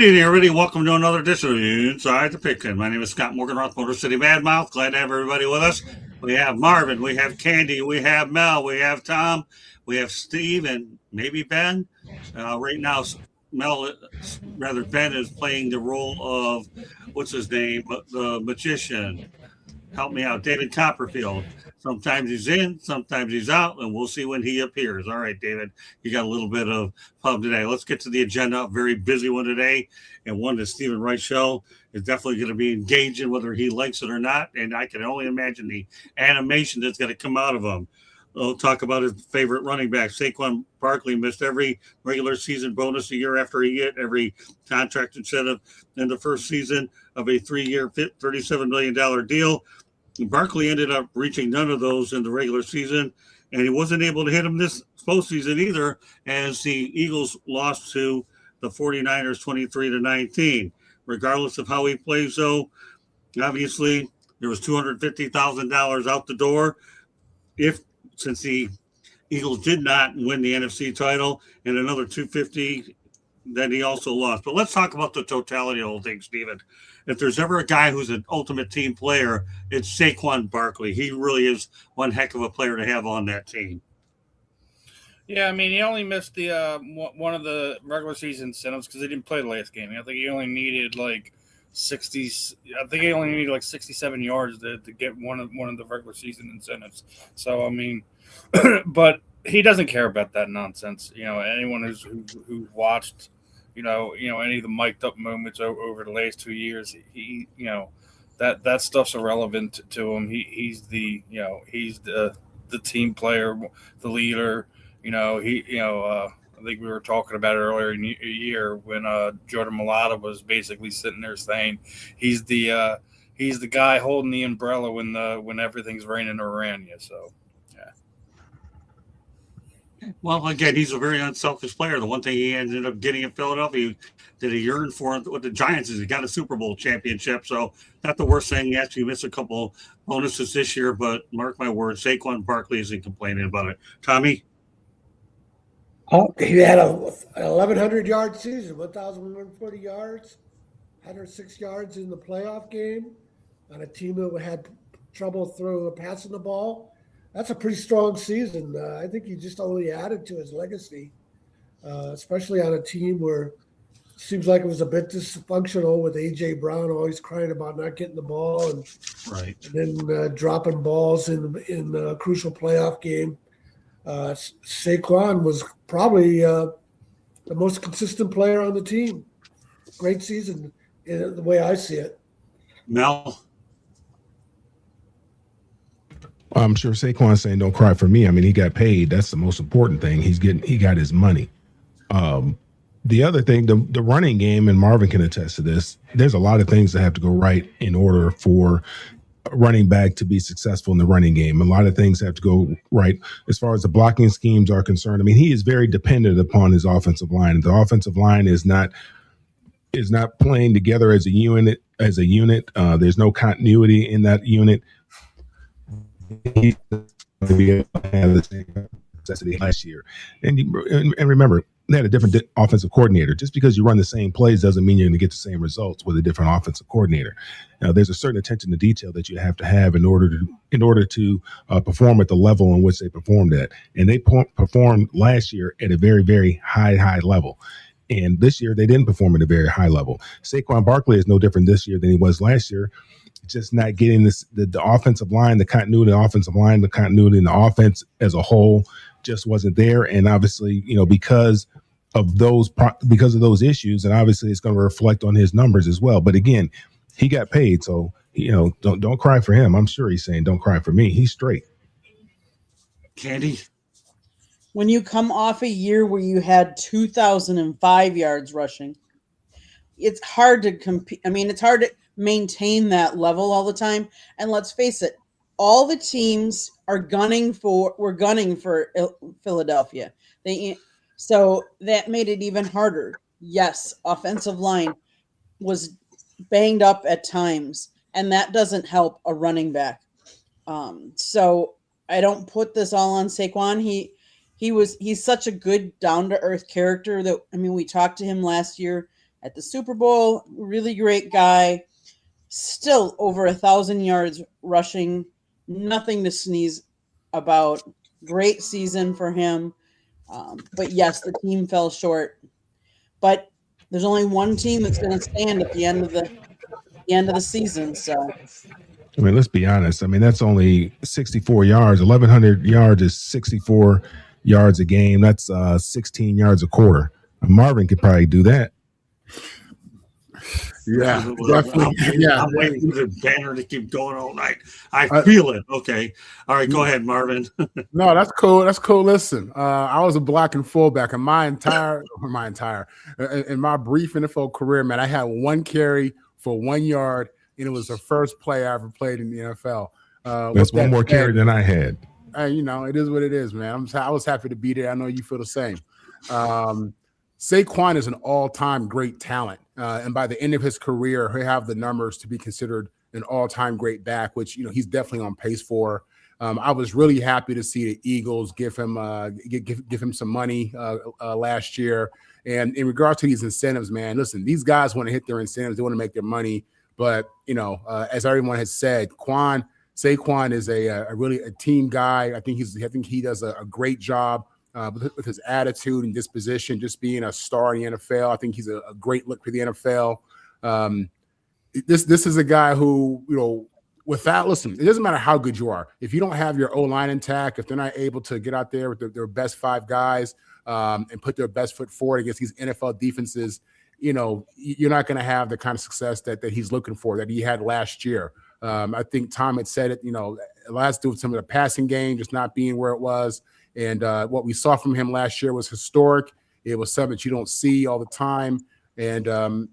Good evening, everybody. Welcome to another edition of Inside the Pigskin. My name is Scott Morganroth, Motor City Badmouth. Glad to have everybody with us. We have Marvin, we have Candy, we have Mel, we have Tom, we have Steve, and maybe Ben. Right now, Ben is playing the role of, what's his name, the magician. Help me out, David Copperfield. Sometimes he's in, sometimes he's out, and we'll see when he appears. All right, David, you got a little bit of fun today. Let's get to the agenda. Very busy one today, and one that Stephen Wright show is definitely going to be engaging, whether he likes it or not. And I can only imagine the animation that's going to come out of him. We'll talk about his favorite running back. Saquon Barkley missed every regular season bonus a year after he hit every contract incentive in the first season of a 3-year, $37 million deal. Barkley ended up reaching none of those in the regular season, and he wasn't able to hit them this postseason either, as the Eagles lost to the 49ers 23-19. Regardless of how he plays, though, obviously there was $250,000 out the door since the Eagles did not win the NFC title, and another $250 that he also lost. But let's talk about the totality of the whole thing, Steven. If there's ever a guy who's an ultimate team player, it's Saquon Barkley. He really is one heck of a player to have on that team. Yeah, I mean, he only missed the one of the regular season incentives because he didn't play the last game. I think he only needed like 60. I think he only needed like 67 yards to get one of the regular season incentives. So I mean, but he doesn't care about that nonsense. You know, anyone who's watched, you know, any of the mic'd up moments over the last 2 years, he that stuff's irrelevant to him. He's the team player, the leader. I think we were talking about it earlier in the year when Jordan Mailata was basically sitting there saying he's the guy holding the umbrella when everything's raining around you. So. Well, again, he's a very unselfish player. The one thing he ended up getting in Philadelphia that he yearned for with the Giants is he got a Super Bowl championship. So not the worst thing. Yes, you missed a couple bonuses this year, but mark my words, Saquon Barkley isn't complaining about it. Tommy? Oh, he had a 1,100-yard season, 1,140 yards, 106 yards in the playoff game on a team that had trouble passing the ball. That's a pretty strong season. I think he just only added to his legacy, especially on a team where it seems like it was a bit dysfunctional with A.J. Brown always crying about not getting the ball and then dropping balls in a crucial playoff game. Saquon was probably the most consistent player on the team. Great season, in the way I see it. Mel? I'm sure Saquon's saying, "Don't cry for me." I mean, he got paid. That's the most important thing. He got his money. The other thing, the running game, and Marvin can attest to this. There's a lot of things that have to go right in order for a running back to be successful in the running game. A lot of things have to go right as far as the blocking schemes are concerned. I mean, he is very dependent upon his offensive line. The offensive line is not playing together as a unit. There's no continuity in that unit. He's going to be able to have the same necessity last year. And remember, they had a different offensive coordinator. Just because you run the same plays doesn't mean you're going to get the same results with a different offensive coordinator. Now, there's a certain attention to detail that you have to have in order to perform at the level in which they performed at. And they performed last year at a very, very high level. And this year, they didn't perform at a very high level. Saquon Barkley is no different this year than he was last year. Just not getting the offensive line, the continuity in the offensive line, the continuity in the offense as a whole just wasn't there. And obviously, because of those issues, and obviously it's going to reflect on his numbers as well. But again, he got paid, so don't cry for him. I'm sure he's saying, "Don't cry for me." He's straight. Candy? When you come off a year where you had 2,005 yards rushing, it's hard to compete. I mean, it's hard to maintain that level all the time. And let's face it, all the teams were gunning for Philadelphia. So that made it even harder. Yes, offensive line was banged up at times, and that doesn't help a running back. So I don't put this all on Saquon. He's such a good down to earth character that, I mean, we talked to him last year at the Super Bowl. Really great guy. Still over 1,000 yards rushing. Nothing to sneeze about. Great season for him. But yes, the team fell short. But there's only one team that's going to stand at the end of the season. So, I mean, let's be honest. I mean, that's only 64 yards. 1,100 yards is 64 yards a game. That's 16 yards a quarter. Marvin could probably do that. Yeah, definitely. Yeah, I'm waiting for the banner to keep going all night. I feel it. Okay. All right, go ahead, Marvin. No, that's cool. That's cool. Listen, I was a blocking fullback in my brief NFL career, man. I had one carry for 1 yard, and it was the first play I ever played in the NFL. That's one more carry than I had. It is what it is, man. I was happy to be there. I know you feel the same. Saquon is an all-time great talent. And by the end of his career, he'll have the numbers to be considered an all-time great back, which, he's definitely on pace for. I was really happy to see the Eagles give him some money last year. And in regard to these incentives, man, listen, these guys want to hit their incentives. They want to make their money. But, as everyone has said, Saquon is a really a team guy. I think he does a great job. With his attitude and disposition, just being a star in the NFL. I think he's a great look for the NFL. This is a guy who, listen, it doesn't matter how good you are. If you don't have your O-line intact, if they're not able to get out there with their best five guys and put their best foot forward against these NFL defenses, you're not going to have the kind of success that he's looking for, that he had last year. I think Tom had said it, last with some of the passing game just not being where it was. And what we saw from him last year was historic. It was something that you don't see all the time. And,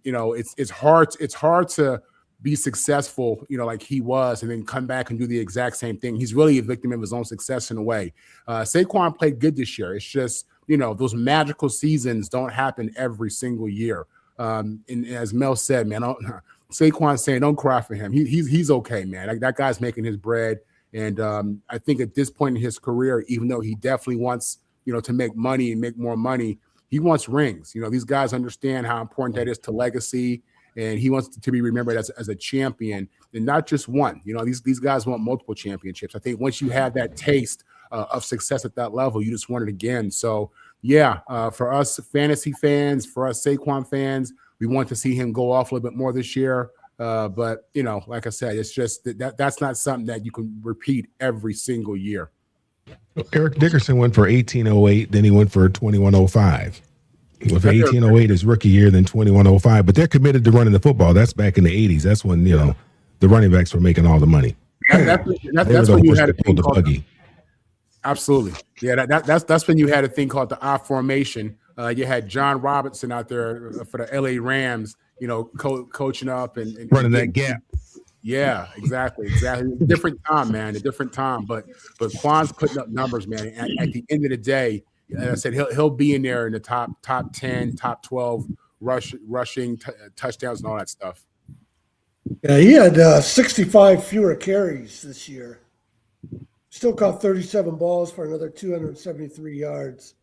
it's hard to be successful, like he was, and then come back and do the exact same thing. He's really a victim of his own success in a way. Saquon played good this year. It's just, those magical seasons don't happen every single year. And as Mel said, man, Saquon's saying, don't cry for him. He's okay, man. That guy's making his bread. And I think at this point in his career, even though he definitely wants, to make money and make more money, he wants rings. These guys understand how important that is to legacy, and he wants to be remembered as a champion and not just one. These guys want multiple championships. I think once you have that taste of success at that level, you just want it again. So, yeah, for us fantasy fans, for us Saquon fans, we want to see him go off a little bit more this year. But, like I said, it's just that's not something that you can repeat every single year. Eric Dickerson went for 1808, then he went for 2105. With 1808 his rookie year, then 2105. But they're committed to running the football. That's back in the 80s. That's when, the running backs were making all the money. That's when you had a thing called the absolutely. Yeah, that's when you had a thing called the I formation. You had John Robinson out there for the LA Rams, coaching up and running that gap. Yeah, exactly. Different time, man. A different time. But Quan's putting up numbers, man. At the end of the day, as I said, he'll be in there in the top 10, top 12 rushing touchdowns and all that stuff. Yeah, he had 65 fewer carries this year. Still caught 37 balls for another 273 yards.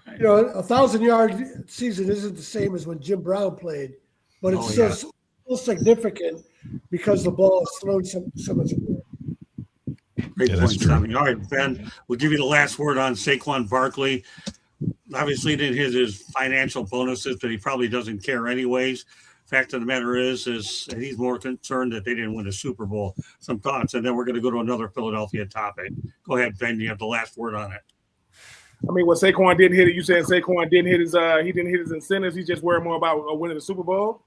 1,000-yard season isn't the same as when Jim Brown played, but it's still significant because the ball is thrown so much more. Great point, Tommy. All right, Ben, we'll give you the last word on Saquon Barkley. Obviously, didn't hit his financial bonuses, but he probably doesn't care anyways. Fact of the matter is he's more concerned that they didn't win a Super Bowl. Some thoughts, and then we're going to go to another Philadelphia topic. Go ahead, Ben. You have the last word on it. I mean, Saquon didn't hit it. You said Saquon didn't hit his incentives. He's just worried more about winning the Super Bowl.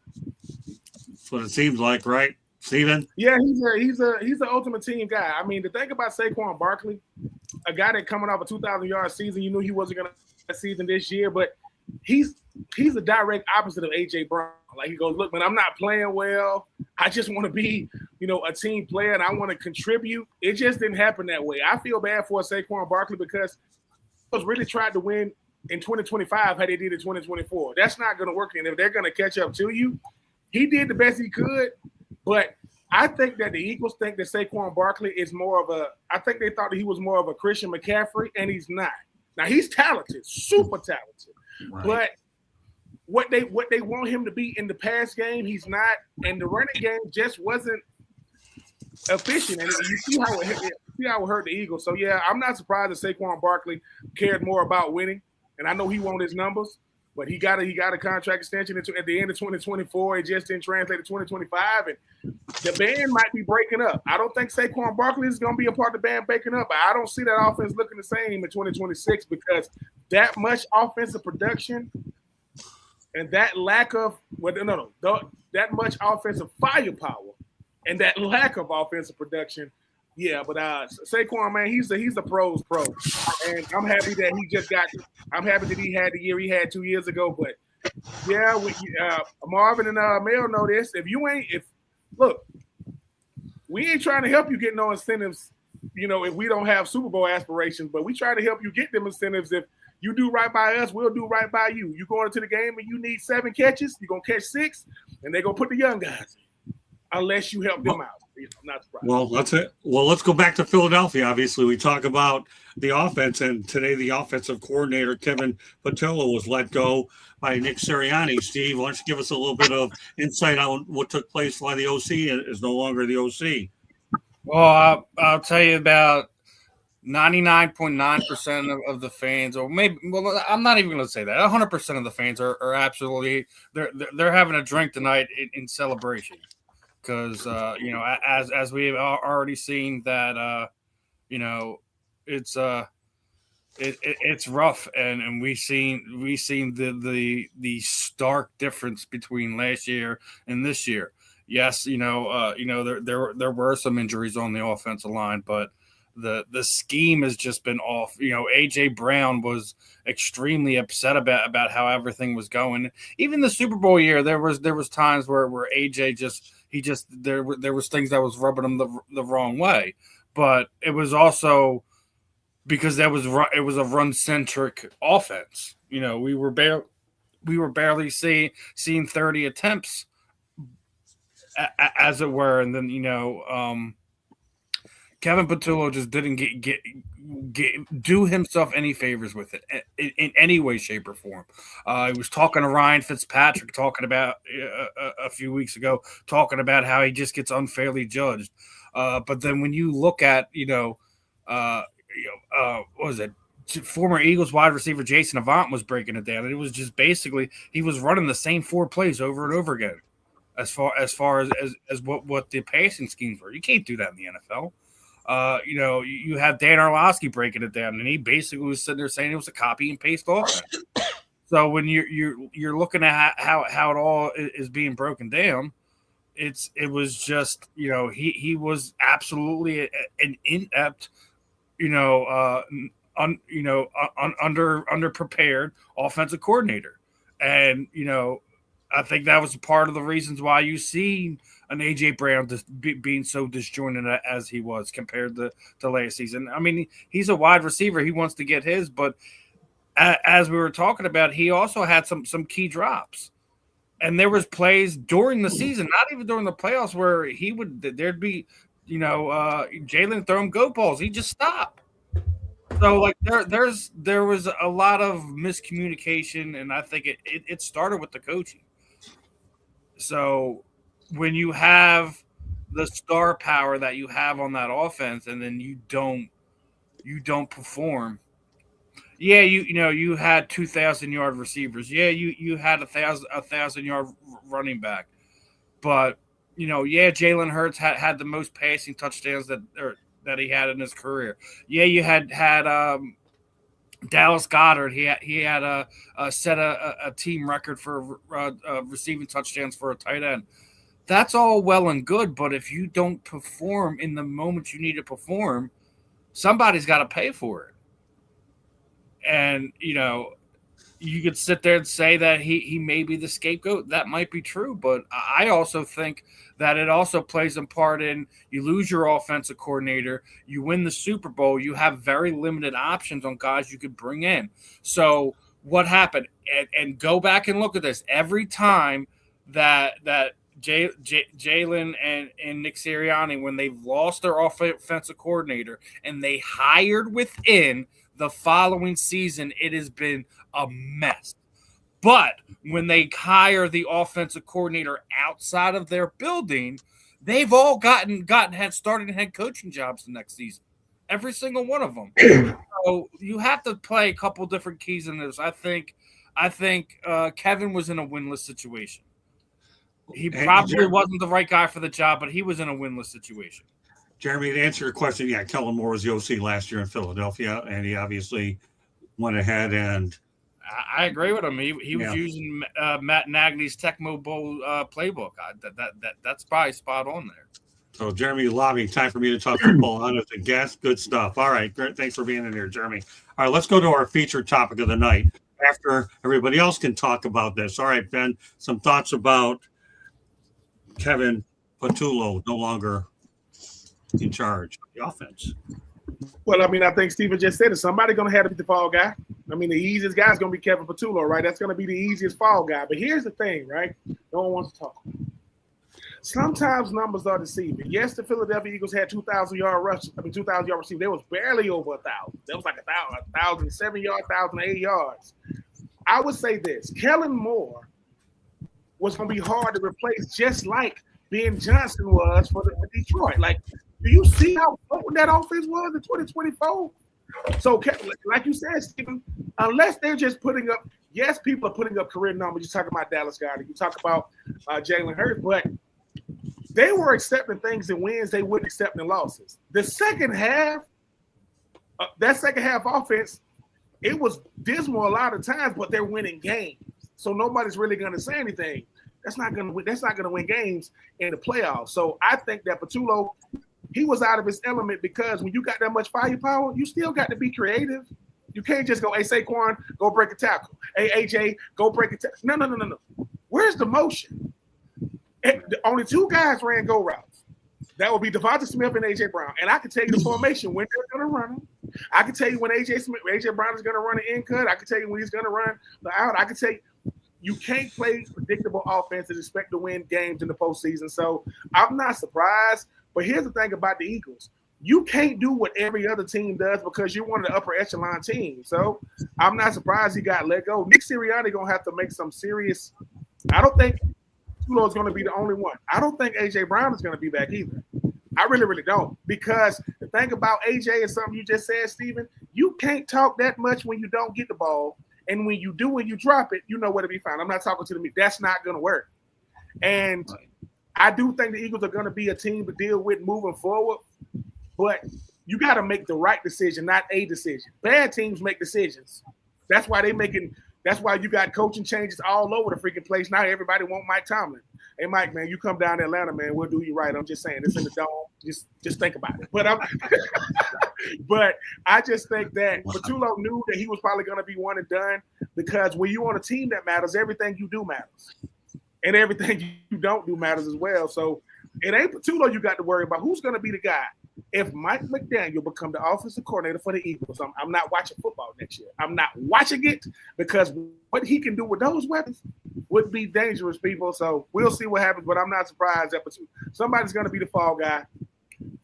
That's what it seems like, right, Steven? Yeah, he's the ultimate team guy. I mean, the thing about Saquon Barkley, a guy that coming off a 2,000-yard season, you knew he wasn't going to have a season this year, but he's the direct opposite of A.J. Brown. Like, he goes, look, man, I'm not playing well. I just want to be, a team player, and I want to contribute. It just didn't happen that way. I feel bad for Saquon Barkley because he really tried to win in 2025 how they did in 2024. That's not going to work. And if they're going to catch up to you, he did the best he could. But I think that the Eagles think that Saquon Barkley is I think they thought that he was more of a Christian McCaffrey, and he's not. Now, he's talented, super talented. Right. But what they want him to be in the pass game. He's not, and the running game just wasn't efficient. And you see how it hurt the Eagles. So yeah, I'm not surprised that Saquon Barkley cared more about winning. And I know he wanted his numbers, but he got a contract extension at the end of 2024. It just didn't translate to 2025, and the band might be breaking up. I don't think Saquon Barkley is going to be a part of the band breaking up, but I don't see that offense looking the same in 2026 because that much offensive production and that lack of that much offensive firepower and that lack of offensive production. Yeah, but Saquon, man, he's a pro's pro, and I'm happy that I'm happy that he had the year he had 2 years ago. But yeah, Marvin and Mel know this. Look, we ain't trying to help you get no incentives. If we don't have Super Bowl aspirations, but we try to help you get them incentives. If you do right by us, we'll do right by you. You going into the game and you need 7 catches, you're gonna catch 6, and they're gonna put the young guys in, unless you help them out. I'm not surprised. Well, that's it. Well, let's go back to Philadelphia. Obviously, we talk about the offense, and today the offensive coordinator, Kevin Pattillo, was let go by Nick Sirianni. Steve, why don't you give us a little bit of insight on what took place, why the OC is no longer the OC? Well, I'll tell you about 99.9% of the fans, or maybe, well, I'm not even going to say that. 100% of the fans are absolutely they're having a drink tonight in celebration. Because as we have already seen that it's rough, and we've seen the stark difference between last year and this year. Yes, there were some injuries on the offensive line, but the scheme has just been off. AJ Brown was extremely upset about how everything was going. Even the Super Bowl year, there was times where AJ there was things that was rubbing him the wrong way, but it was also because it was a run centric offense. We were barely seeing 30 attempts, as it were, and then Kevin Pattillo just didn't do himself any favors with it in any way, shape, or form. He was talking to Ryan Fitzpatrick, talking about a few weeks ago, talking about how he just gets unfairly judged. But then when you look at, what was it? Former Eagles wide receiver Jason Avant was breaking it down, and it was just basically he was running the same 4 plays over and over again. As far as what the passing schemes were, you can't do that in the NFL. You have Dan Orlovsky breaking it down, and he basically was sitting there saying it was a copy and paste offense. So when you're looking at how it all is being broken down, it was just he was absolutely an inept, underprepared offensive coordinator, and I think that was part of the reasons why you see an AJ Brown being so disjointed as he was compared to last season. I mean, he's a wide receiver; he wants to get his, but as we were talking about, he also had some key drops, and there was plays during the season, not even during the playoffs, where there'd be Jalen throw him go balls, he just stopped. So like there was a lot of miscommunication, and I think it started with the coaching. So when you have the star power that you have on that offense, and then you don't perform. Yeah, you had 2,000-yard receivers. Yeah, you had a 1,000-yard running back. But Jalen Hurts had the most passing touchdowns that he had in his career. Yeah, you had Dallas Goedert. He had set a team record for receiving touchdowns for a tight end. That's all well and good, but if you don't perform in the moment you need to perform, somebody's got to pay for it. And you could sit there and say that he may be the scapegoat. That might be true, but I also think that it also plays a part in you lose your offensive coordinator, you win the Super Bowl, you have very limited options on guys you could bring in. So what happened? And go back and look at this. Every time that Jalen and Nick Sirianni, when they've lost their offensive coordinator and they hired within the following season, it has been a mess. But when they hire the offensive coordinator outside of their building, they've all started head coaching jobs the next season. Every single one of them. So you have to play a couple different keys in this. I think Kevin was in a winless situation. He probably wasn't the right guy for the job, but he was in a winless situation. Jeremy, to answer your question, yeah, Kellen Moore was the OC last year in Philadelphia, and he obviously went ahead and I agree with him. He was using Matt Nagy's Tecmo Bowl playbook. That's probably spot on there. So, Jeremy lobbying, time for me to talk football on as a guest. Good stuff. All right, great. Thanks for being in here, Jeremy. All right, let's go to our featured topic of the night after everybody else can talk about this. All right, Ben, some thoughts about Kevin Patullo no longer in charge of the offense. Well, I mean, I think Steven just said it. Somebody's going to have to be the fall guy. I mean, the easiest guy is going to be Kevin Patullo, right? That's going to be the easiest fall guy. But here's the thing, right? No one wants to talk about it. Sometimes numbers are deceiving. Yes, the Philadelphia Eagles had 2,000-yard rush. 2,000-yard receiving. They was barely over 1,000. That was like 1,007 yards, 1,008 yards. I would say this. Kellen Moore was going to be hard to replace, just like Ben Johnson was for Detroit. Like, do you see how potent that offense was in 2024? So, like you said, Stephen, unless they're just putting up, yes, people are putting up career numbers. You talk about Dallas Goedert, you talk about Jalen Hurts, but they were accepting things in wins they wouldn't accept in losses. The second half, that second half offense, it was dismal a lot of times, but they're winning games. So nobody's really going to say anything. That's not going to win games in the playoffs. So I think that Patullo, he was out of his element because when you got that much firepower, you still got to be creative. You can't just go, hey, Saquon, go break a tackle. Hey, AJ, go break a tackle. No. Where's the motion? Only two guys ran go routes. That would be Devonta Smith and AJ Brown. And I can tell you the formation when they're going to run them. I can tell you when AJ Brown is going to run an in cut. I can tell you when he's going to run the out. I can tell you can't play predictable offense and expect to win games in the postseason. So I'm not surprised. But here's the thing about the Eagles. You can't do what every other team does because you're one of the upper echelon teams. So I'm not surprised he got let go. Nick Sirianni going to have to make some serious – I don't think Tulo is going to be the only one. I don't think A.J. Brown is going to be back either. I really, really don't. Because the thing about A.J. is something you just said, Steven, you can't talk that much when you don't get the ball. And when you do and you drop it, you know where to be found. I'm not talking to the media. That's not going to work. And I do think the Eagles are going to be a team to deal with moving forward. But you got to make the right decision, not a decision. Bad teams make decisions. That's why that's why you got coaching changes all over the freaking place. Now everybody want Mike Tomlin. Hey, Mike, man, you come down to Atlanta, man, we'll do you right. I'm just saying, it's in the dome. Just think about it. But I just think that Patullo knew that he was probably going to be one and done because when you're on a team that matters, everything you do matters. And everything you don't do matters as well. So it ain't Patullo you got to worry about. Who's going to be the guy? If Mike McDaniel become the offensive coordinator for the Eagles, I'm not watching football next year. I'm not watching it because what he can do with those weapons would be dangerous, people. So we'll see what happens, but I'm not surprised that somebody's going to be the fall guy.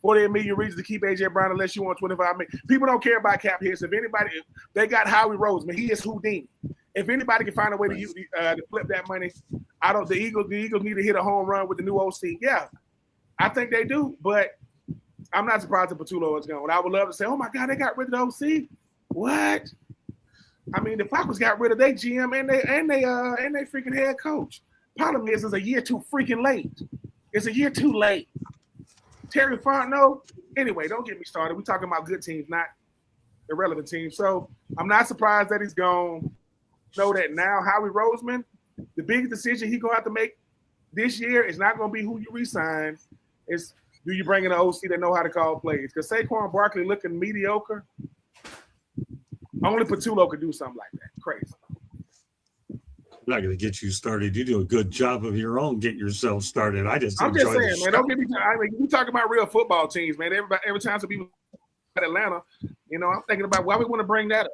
$48 million reasons to keep A.J. Brown unless you want $25 million. People don't care about cap hits. If they got Howie Roseman. He is Houdini. If anybody can find a way to flip that money, the Eagles need to hit a home run with the new OC. Yeah, I think they do, but I'm not surprised that Patullo is gone. I would love to say, oh my God, they got rid of the OC. What? I mean, the Falcons got rid of their GM and they freaking head coach. Problem is, it's a year too freaking late. It's a year too late. Terry Fontenot. Anyway, don't get me started. We're talking about good teams, not irrelevant teams. So I'm not surprised that he's gone. Know that now Howie Roseman, the biggest decision he's going to have to make this year is not going to be who you re-sign. It's do you bring in an OC that know how to call plays? Because Saquon Barkley looking mediocre. Only Patullo could do something like that. Crazy. I'm not going to get you started. You do a good job of your own. Get yourself started. I'm just saying, man. Don't get me. I mean, we talking about real football teams, man. Every time some people at Atlanta, I'm thinking about why we want to bring that up,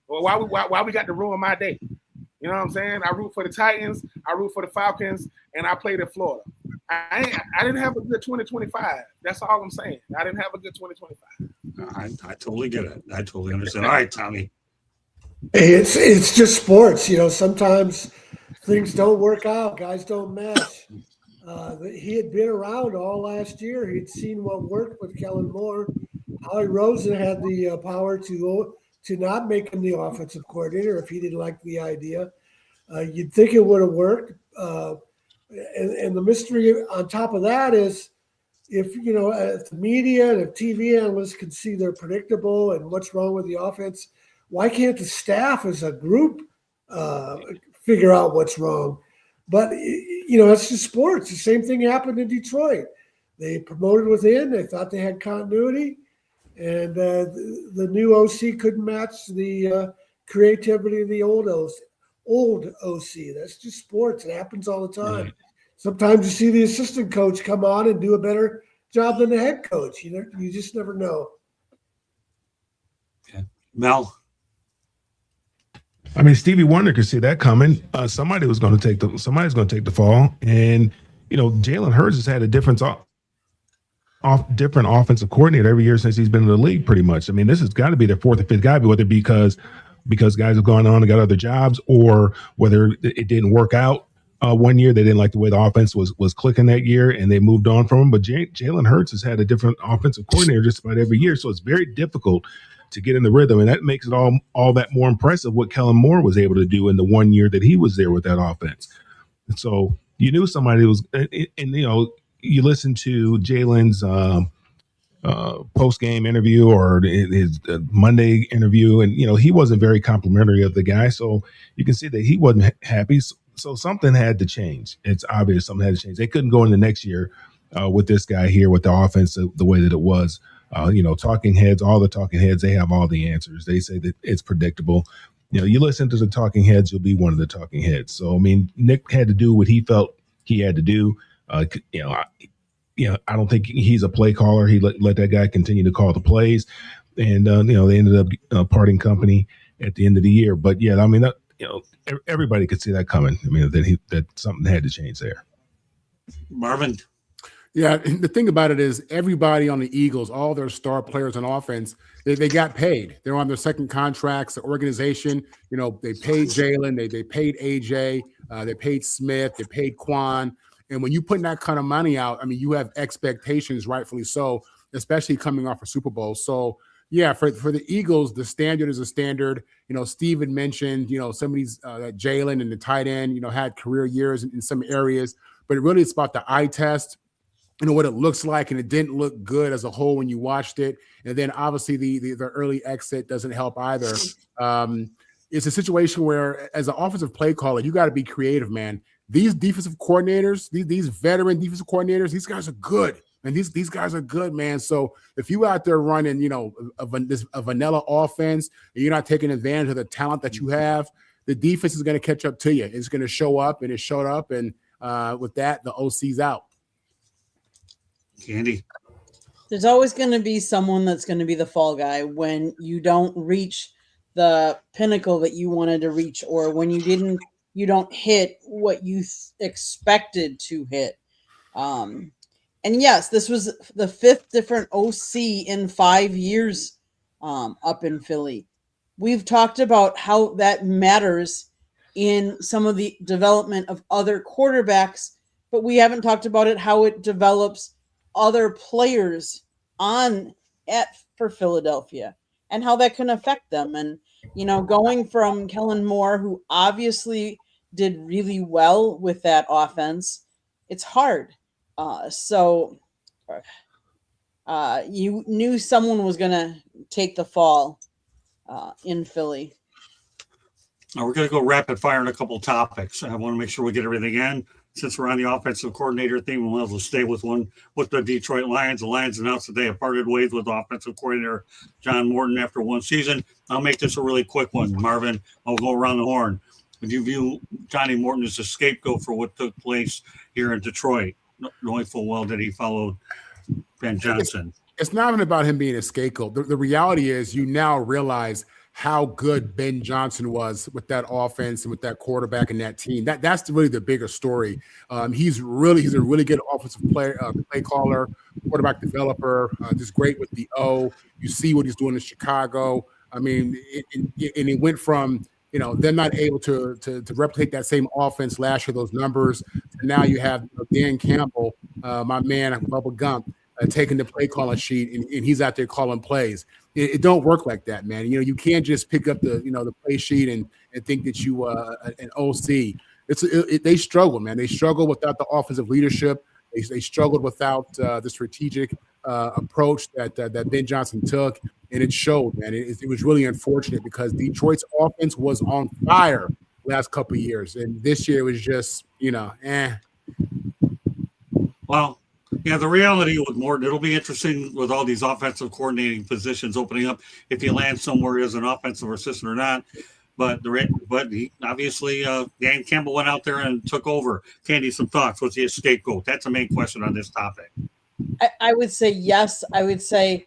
or why we got to ruin my day. You know what I'm saying? I root for the Titans, I root for the Falcons, and I played in Florida. I didn't have a good 2025. That's all I'm saying. I didn't have a good 2025. I totally get it. I totally understand. All right, Tommy. It's just sports, sometimes things don't work out, guys don't mesh. He had been around all last year. He'd seen what worked with Kellen Moore. Howie Rosen had the power to not make him the offensive coordinator if he didn't like the idea. You'd think it would have worked. And the mystery on top of that is if the media and if TV analysts can see they're predictable and what's wrong with the offense, why can't the staff as a group figure out what's wrong? But it's just sports. The same thing happened in Detroit. They promoted within. They thought they had continuity, and the new OC couldn't match the creativity of the old OC. That's just sports. It happens all the time. Right. Sometimes you see the assistant coach come on and do a better job than the head coach. You just never know. Okay. Mel. I mean, Stevie Wonder could see that coming. Somebody's going to take the fall, and Jalen Hurts has had a different offensive coordinator every year since he's been in the league, pretty much. I mean, this has got to be their fourth or fifth guy, whether because guys have gone on and got other jobs, or whether it didn't work out. 1 year they didn't like the way the offense was clicking that year, and they moved on from him. But Jalen Hurts has had a different offensive coordinator just about every year, so it's very difficult to get in the rhythm, and that makes it all that more impressive what Kellen Moore was able to do in the 1 year that he was there with that offense. And so you knew somebody was, and you listen to Jalen's post-game interview or his Monday interview, and he wasn't very complimentary of the guy, so you can see that he wasn't happy. So something had to change. It's obvious something had to change. They couldn't go in the next year with this guy here with the offense the way that it was. Talking heads, all the talking heads, they have all the answers. They say that it's predictable. You listen to the talking heads, you'll be one of the talking heads. So, I mean, Nick had to do what he felt he had to do. I don't think he's a play caller. He let that guy continue to call the plays. And, they ended up parting company at the end of the year. But, yeah, I mean, everybody could see that coming. I mean, that something had to change there. Marvin. Yeah, the thing about it is everybody on the Eagles, all their star players on offense, they got paid. They're on their second contracts. The organization, they paid Jalen, they paid AJ, they paid Smith, they paid Quan. And when you put that kind of money out, I mean, you have expectations, rightfully so, especially coming off a Super Bowl. So, yeah, for the Eagles, the standard is a standard. Steve had mentioned, some of these Jalen and the tight end, had career years in some areas, but really it's about the eye test. What it looks like, and it didn't look good as a whole when you watched it. And then obviously the early exit doesn't help either. It's a situation where as an offensive play caller, you got to be creative, man. These defensive coordinators, these veteran defensive coordinators, these guys are good. And these guys are good, man. So if you out there running, a vanilla offense, and you're not taking advantage of the talent that you have, the defense is going to catch up to you. It's going to show up, and it showed up. And with that, the OC's out. Candy. There's always going to be someone that's going to be the fall guy when you don't reach the pinnacle that you wanted to reach, or when you don't hit what you expected to hit. And yes, this was the fifth different OC in 5 years up in Philly. We've talked about how that matters in some of the development of other quarterbacks, but we haven't talked about it, how it develops other players for Philadelphia and how that can affect them. And, going from Kellen Moore, who obviously did really well with that offense, it's hard. You knew someone was going to take the fall in Philly. Now we're going to go rapid fire on a couple of topics. I want to make sure we get everything in. Since we're on the offensive coordinator theme, we'll have to stay with one with the Detroit Lions. The Lions announced that they have parted ways with offensive coordinator John Morton after one season. I'll make this a really quick one, Marvin. I'll go around the horn. Would you view Johnny Morton as a scapegoat for what took place here in Detroit, knowing full well that he followed Ben Johnson? It's not even about him being a scapegoat. The reality is you now realize how good Ben Johnson was with that offense and with that quarterback and that team. That's really the bigger story. He's a really good offensive play caller, quarterback developer, just great with the O. You see what he's doing in Chicago. I mean, and it went from them not able to replicate that same offense last year, those numbers. And now you have Dan Campbell, my man, Bubba Gump, taking the play calling sheet, and he's out there calling plays. It don't work like that, man. You can't just pick up the play sheet and think that you an OC. They struggle, man. They struggle without the offensive leadership. They struggled without the strategic approach that Ben Johnson took, and it showed, man. It was really unfortunate because Detroit's offense was on fire last couple of years, and this year it was just, Well, yeah, the reality with Morton, it'll be interesting with all these offensive coordinating positions opening up if you land somewhere as an offensive assistant or not. But he, obviously, Dan Campbell went out there and took over. Candy, some thoughts? What's the scapegoat? That's the main question on this topic. I would say yes. I would say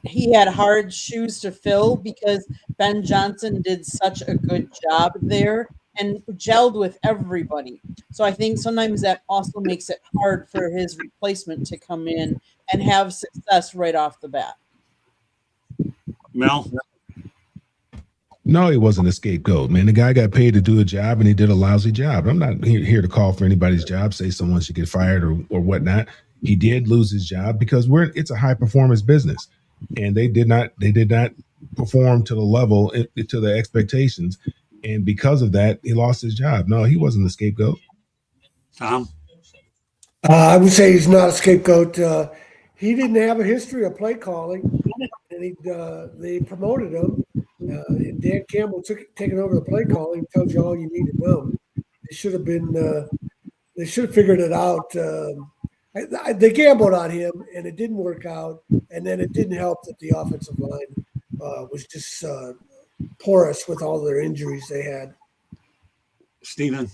he had hard shoes to fill because Ben Johnson did such a good job there and gelled with everybody. So I think sometimes that also makes it hard for his replacement to come in and have success right off the bat. Mel? No, he wasn't a scapegoat, man. The guy got paid to do a job, and he did a lousy job. I'm not here to call for anybody's job, say someone should get fired or whatnot. He did lose his job because it's a high performance business, and they did not perform to the level, to the expectations, and because of that, he lost his job. No, he wasn't the scapegoat. Tom? I would say he's not a scapegoat. He didn't have a history of play calling, and they promoted him. And Dan Campbell taking over the play calling tells you all you need to know. They should have figured it out. They gambled on him, and it didn't work out. And then it didn't help that the offensive line was just porous with all their injuries they had. Steven?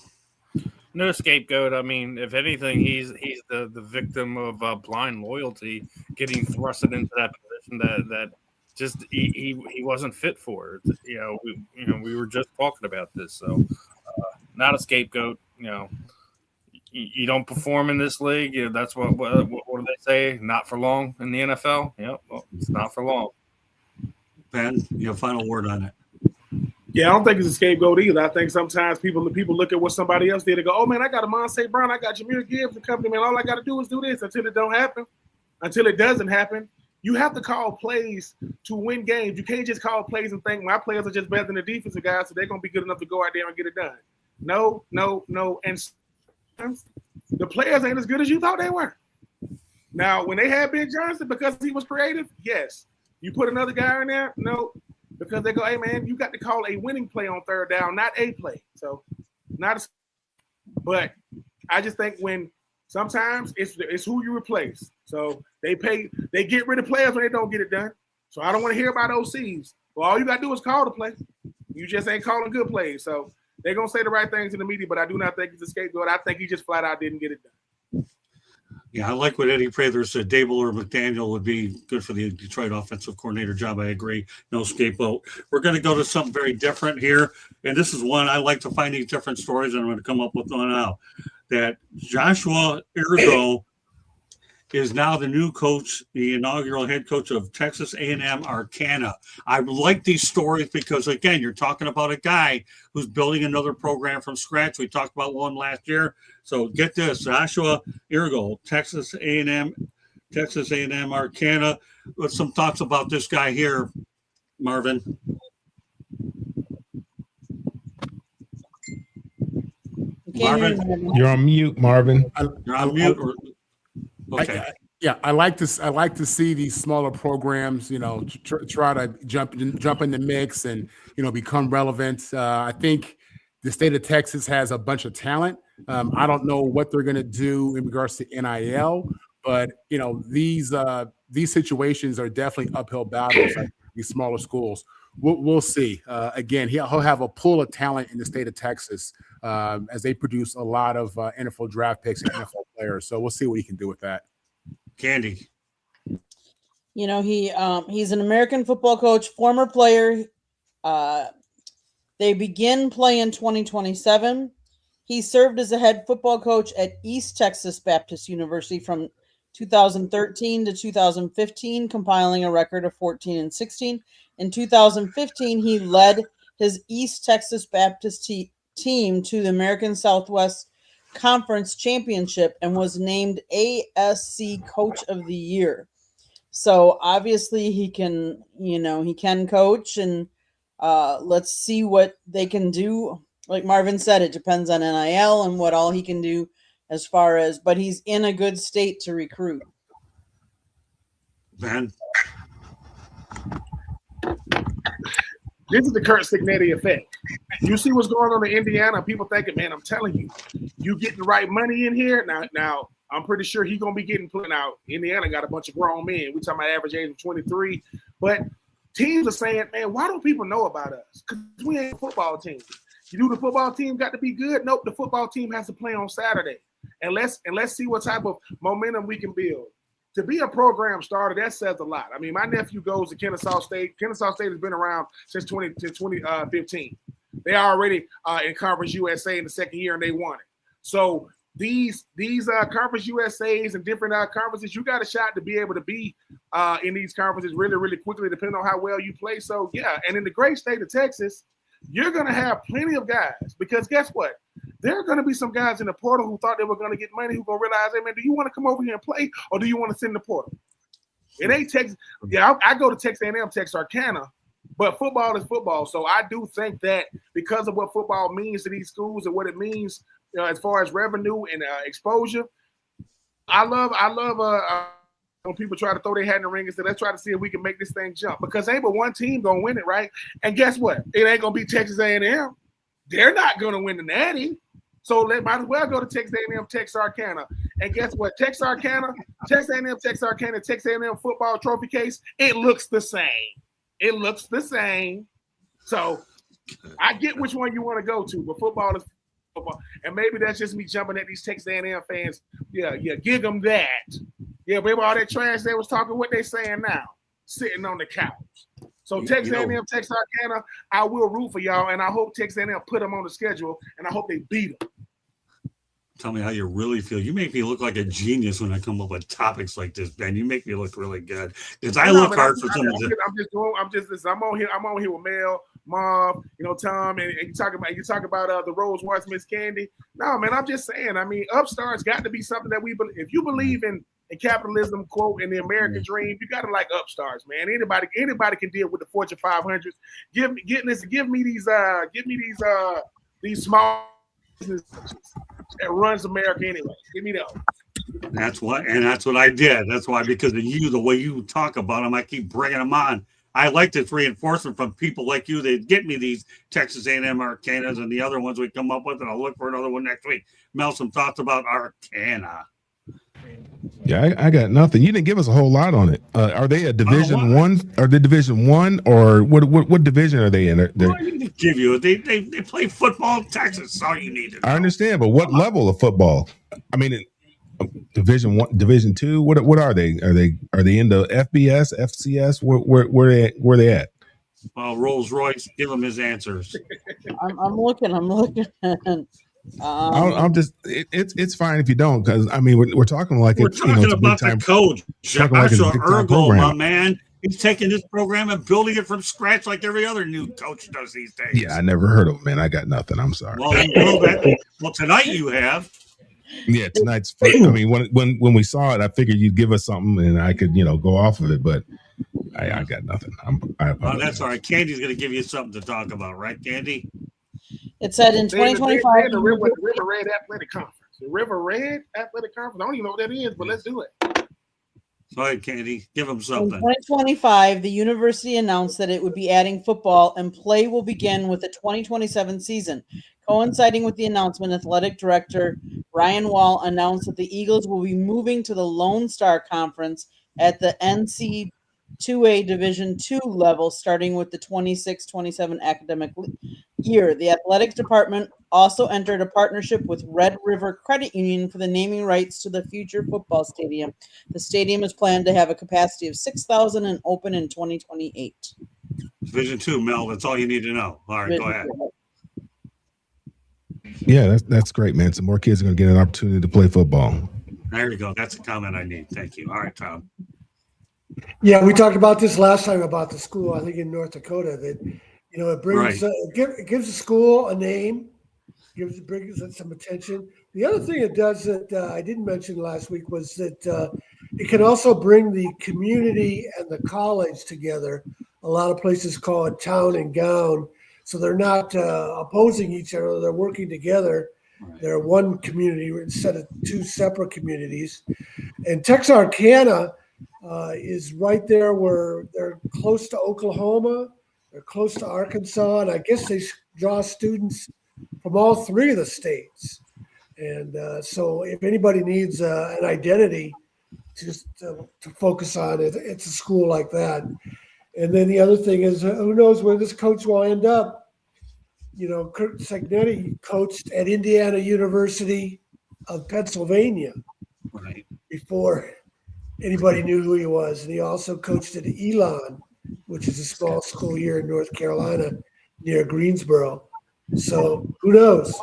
No scapegoat. I mean, if anything, he's the victim of blind loyalty, getting thrusted into that position that just he wasn't fit for. We were just talking about this, so not a scapegoat. You don't perform in this league. That's what do they say? Not for long in the NFL. Yep, well, it's not for long. Ben, your final word on it. Yeah, I don't think it's a scapegoat either. I think sometimes people look at what somebody else did and go, "Oh man, I got a Monse Brown, I got Jahmyr Gibbs and company, man. All I got to do is do this until it don't happen, until it doesn't happen." You have to call plays to win games. You can't just call plays and think my players are just better than the defensive guys, so they're going to be good enough to go out there and get it done. No. And sometimes the players ain't as good as you thought they were. Now, when they had Ben Johnson, because he was creative, yes. You put another guy in there, no. Because they go, hey, man, you got to call a winning play on third down, not a play. So, but I just think when sometimes it's who you replace. So they get rid of players when they don't get it done. So I don't want to hear about OCs. Well, all you got to do is call the play. You just ain't calling good plays. So they're going to say the right things in the media, but I do not think he's a scapegoat. I think he just flat out didn't get it done. Yeah, I like what Eddie Prather said. Dable or McDaniel would be good for the Detroit offensive coordinator job. I agree. No scapegoat. We're going to go to something very different here. And this is one I like to find these different stories, and I'm going to come up with one now. That Joshua Ergo is now the new coach, the inaugural head coach of Texas A&M Arcana. I like these stories because, again, you're talking about a guy who's building another program from scratch. We talked about one last year. So get this, Joshua Ergo, Texas A&M Arcana. With some thoughts about this guy here, Marvin. Marvin, you're on mute, Marvin. You're on mute. Okay. I like to see these smaller programs, try to jump in the mix and become relevant. I think the state of Texas has a bunch of talent. I don't know what they're going to do in regards to NIL, but these situations are definitely uphill battles. Like these smaller schools. We'll see. Again, he'll have a pool of talent in the state of Texas as they produce a lot of NFL draft picks and NFL players. So we'll see what he can do with that. Candy. He's an American football coach, former player. They begin play in 2027. He served as a head football coach at East Texas Baptist University from 2013 to 2015, compiling a record of 14-16. In 2015, he led his East Texas Baptist team to the American Southwest Conference Championship and was named ASC Coach of the Year. So obviously he can coach, and let's see what they can do. Like Marvin said, it depends on NIL and what all he can do as far as, but he's in a good state to recruit. Ben? This is the Kurt Signetti effect. You see what's going on in Indiana. People thinking, man, I'm telling you, you getting the right money in here. Now I'm pretty sure he's gonna be getting put out. Indiana got a bunch of grown men. We talking about average age of 23, but teams are saying, man, why don't people know about us? Because we ain't a football team. You do the football team got to be good? Nope, the football team has to play on Saturday. And let's see what type of momentum we can build. To be a program starter, that says a lot. I mean, my nephew goes to Kennesaw State. Kennesaw State has been around since 2015. They are already in Conference USA in the second year, and they won it. So these Conference USAs and different conferences, you got a shot to be able to be in these conferences really, really quickly, depending on how well you play. So, yeah, and in the great state of Texas, you're going to have plenty of guys because guess what? There are going to be some guys in the portal who thought they were going to get money who going to realize, hey, man, do you want to come over here and play or do you want to sit in the portal? It ain't Texas. Yeah, I go to Texas A&M, Texarkana, but football is football. So I do think that because of what football means to these schools and what it means as far as revenue and exposure, I love when people try to throw their hat in the ring and say, let's try to see if we can make this thing jump because ain't but one team going to win it, right? And guess what? It ain't going to be Texas A&M. They're not going to win the Natty. So might as well go to Texas A&M, Texarkana. And guess what? Texas A&M, Texarkana, Texas A&M football trophy case, it looks the same. It looks the same. So I get which one you want to go to, but football is football. And maybe that's just me jumping at these Texas A&M fans. Yeah, gig them that. Yeah, baby, all that trash they was talking, what they saying now? Sitting on the couch. So Texas A&M, Texarkana, I will root for y'all, and I hope Texas A&M put them on the schedule, and I hope they beat them. Tell me how you really feel. You make me look like a genius when I come up with topics like this, Ben. You make me look really good because I look hard for some of them. I'm on here with Mel, Mom, Tom, and you talk about the Rose What's Miss Candy. No, man, I'm just saying. I mean, upstarts got to be something that we believe. If you believe in capitalism, quote, and the American dream, you got to like upstarts, man. Anybody can deal with the Fortune 500s. Give me these small businesses that runs America anyway. Give me those. That's what I did. That's why, because of you, the way you talk about them, I keep bringing them on. I like this reinforcement from people like you that get me these Texas A&M Arcanas and the other ones we come up with, and I'll look for another one next week. Mel, some thoughts about Arcana. Yeah, I got nothing. You didn't give us a whole lot on it. Are they a Division One? Are they Division One, or what division are they in? They play football in Texas. That's all you need to know. I understand, but what level of football? I mean, Division One, Division Two. What are they? Are they in the FBS, FCS? Where they at? Well, Rolls Royce, give him his answers. I'm looking. I'm just. It's fine if you don't, because I mean we're talking like we're talking about the coach, Joshua Ergo, my man. He's taking this program and building it from scratch like every other new coach does these days. Yeah, I never heard of him, man. I got nothing. I'm sorry. Well, tonight you have. Yeah, tonight's. I mean, when we saw it, I figured you'd give us something and I could go off of it, but I got nothing. That's all right. Candy's going to give you something to talk about, right, Candy? It said in 2025. The River Red Athletic Conference. The River Red Athletic Conference. I don't even know what that is, but let's do it. Go ahead, Candy. Give them something. In 2025, the university announced that it would be adding football, and play will begin with the 2027 season. Coinciding with the announcement, athletic director Ryan Wall announced that the Eagles will be moving to the Lone Star Conference at the NC2A Division II level, starting with the 26-27 academic year. The athletics department also entered a partnership with Red River Credit Union for the naming rights to the future football stadium. The stadium is planned to have a capacity of 6,000 and open in 2028. Division II, Mel. That's all you need to know. All right, go ahead. Yeah, that's great, man. Some more kids are going to get an opportunity to play football. There you go. That's a comment I need. Thank you. All right, Tom. Yeah, we talked about this last time about the school, I think in North Dakota, that, it brings, Right. it gives the school a name, brings it some attention. The other thing it does that I didn't mention last week was that it can also bring the community and the college together. A lot of places call it town and gown. So they're not opposing each other, they're working together. Right. They're one community instead of two separate communities. And Texarkana is right there where they're close to Oklahoma, they're close to Arkansas, and I guess they draw students from all three of the states. And so if anybody needs an identity just to focus on it, it's a school like that. And then the other thing is, who knows where this coach will end up? Kurt Cignetti coached at Indiana University of Pennsylvania Right. before anybody knew who he was. And he also coached at Elon, which is a small school here in North Carolina near Greensboro. So who knows?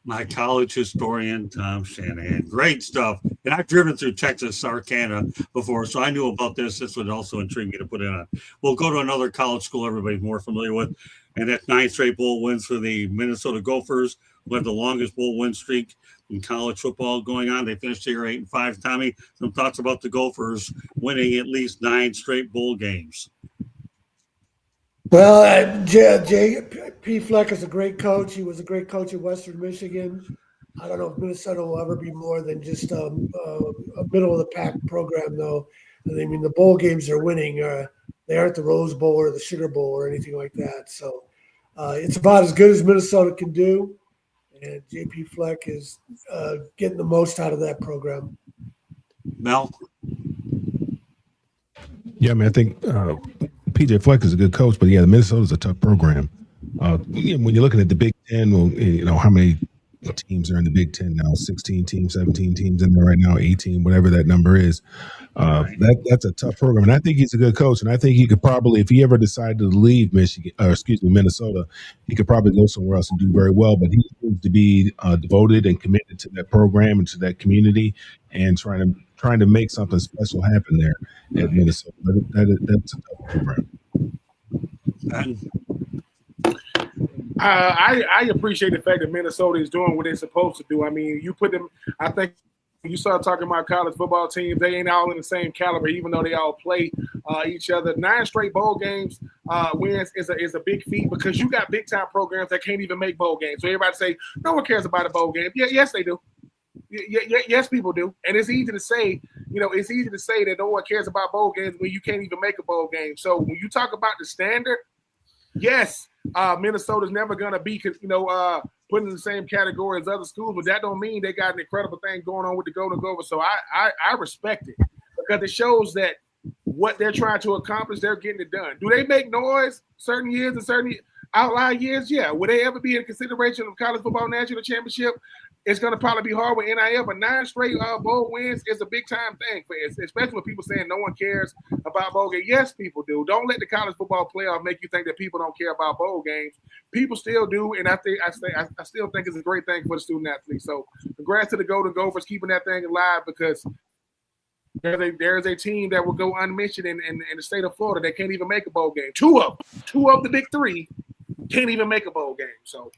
My college historian, Tom Shanahan. Great stuff. And I've driven through Texarkana before, so I knew about this. This would also intrigue me to put in on. We'll go to another college school everybody's more familiar with, and that's 9 straight bowl wins for the Minnesota Gophers, who have the longest bowl win streak in college football going on. They finished the year 8-5. Tommy, some thoughts about the Gophers winning at least 9 straight bowl games? Well, J.P. Fleck is a great coach. He was a great coach at Western Michigan. I don't know if Minnesota will ever be more than just a middle of the pack program, though. I mean, the bowl games they're winning, they aren't the Rose Bowl or the Sugar Bowl or anything like that. So it's about as good as Minnesota can do. And J.P. Fleck is getting the most out of that program. Mel? Yeah, I mean, I think PJ Fleck is a good coach, but yeah, Minnesota's a tough program. When you're looking at the Big Ten, well, how many teams are in the Big Ten now? 16 teams, 17 teams in there right now, 18, whatever that number is. That's a tough program, and I think he's a good coach. And I think he could probably, if he ever decided to leave Minnesota, he could probably go somewhere else and do very well. But he seems to be devoted and committed to that program and to that community, and trying to make something special happen there at Minnesota. That's a tough program. And I appreciate the fact that Minnesota is doing what they're supposed to do. I mean, you put them. I think you start talking about college football teams, they ain't all in the same caliber, even though they all play each other. 9 straight bowl games wins is a big feat because you got big time programs that can't even make bowl games. So everybody say no one cares about a bowl game. Yeah, yes they do. Yes, people do, and it's easy to say. It's easy to say that no one cares about bowl games when you can't even make a bowl game. So when you talk about the standard, yes, Minnesota's never gonna be, put in the same category as other schools, but that don't mean they got an incredible thing going on with the Golden Gophers. So I respect it because it shows that what they're trying to accomplish, they're getting it done. Do they make noise certain years and certain outlier years? Yeah. Will they ever be in consideration of college football national championship? It's going to probably be hard with NIL, but 9 straight bowl wins is a big time thing for it, especially with people saying no one cares about bowl games. Yes, people do. Don't let the college football playoff make you think that people don't care about bowl games. People still do, and I still think it's a great thing for the student athletes. So, congrats to the Golden Gophers keeping that thing alive because there's a team that will go unmentioned in the state of Florida that can't even make a bowl game. Two of the big 3 can't even make a bowl game. So,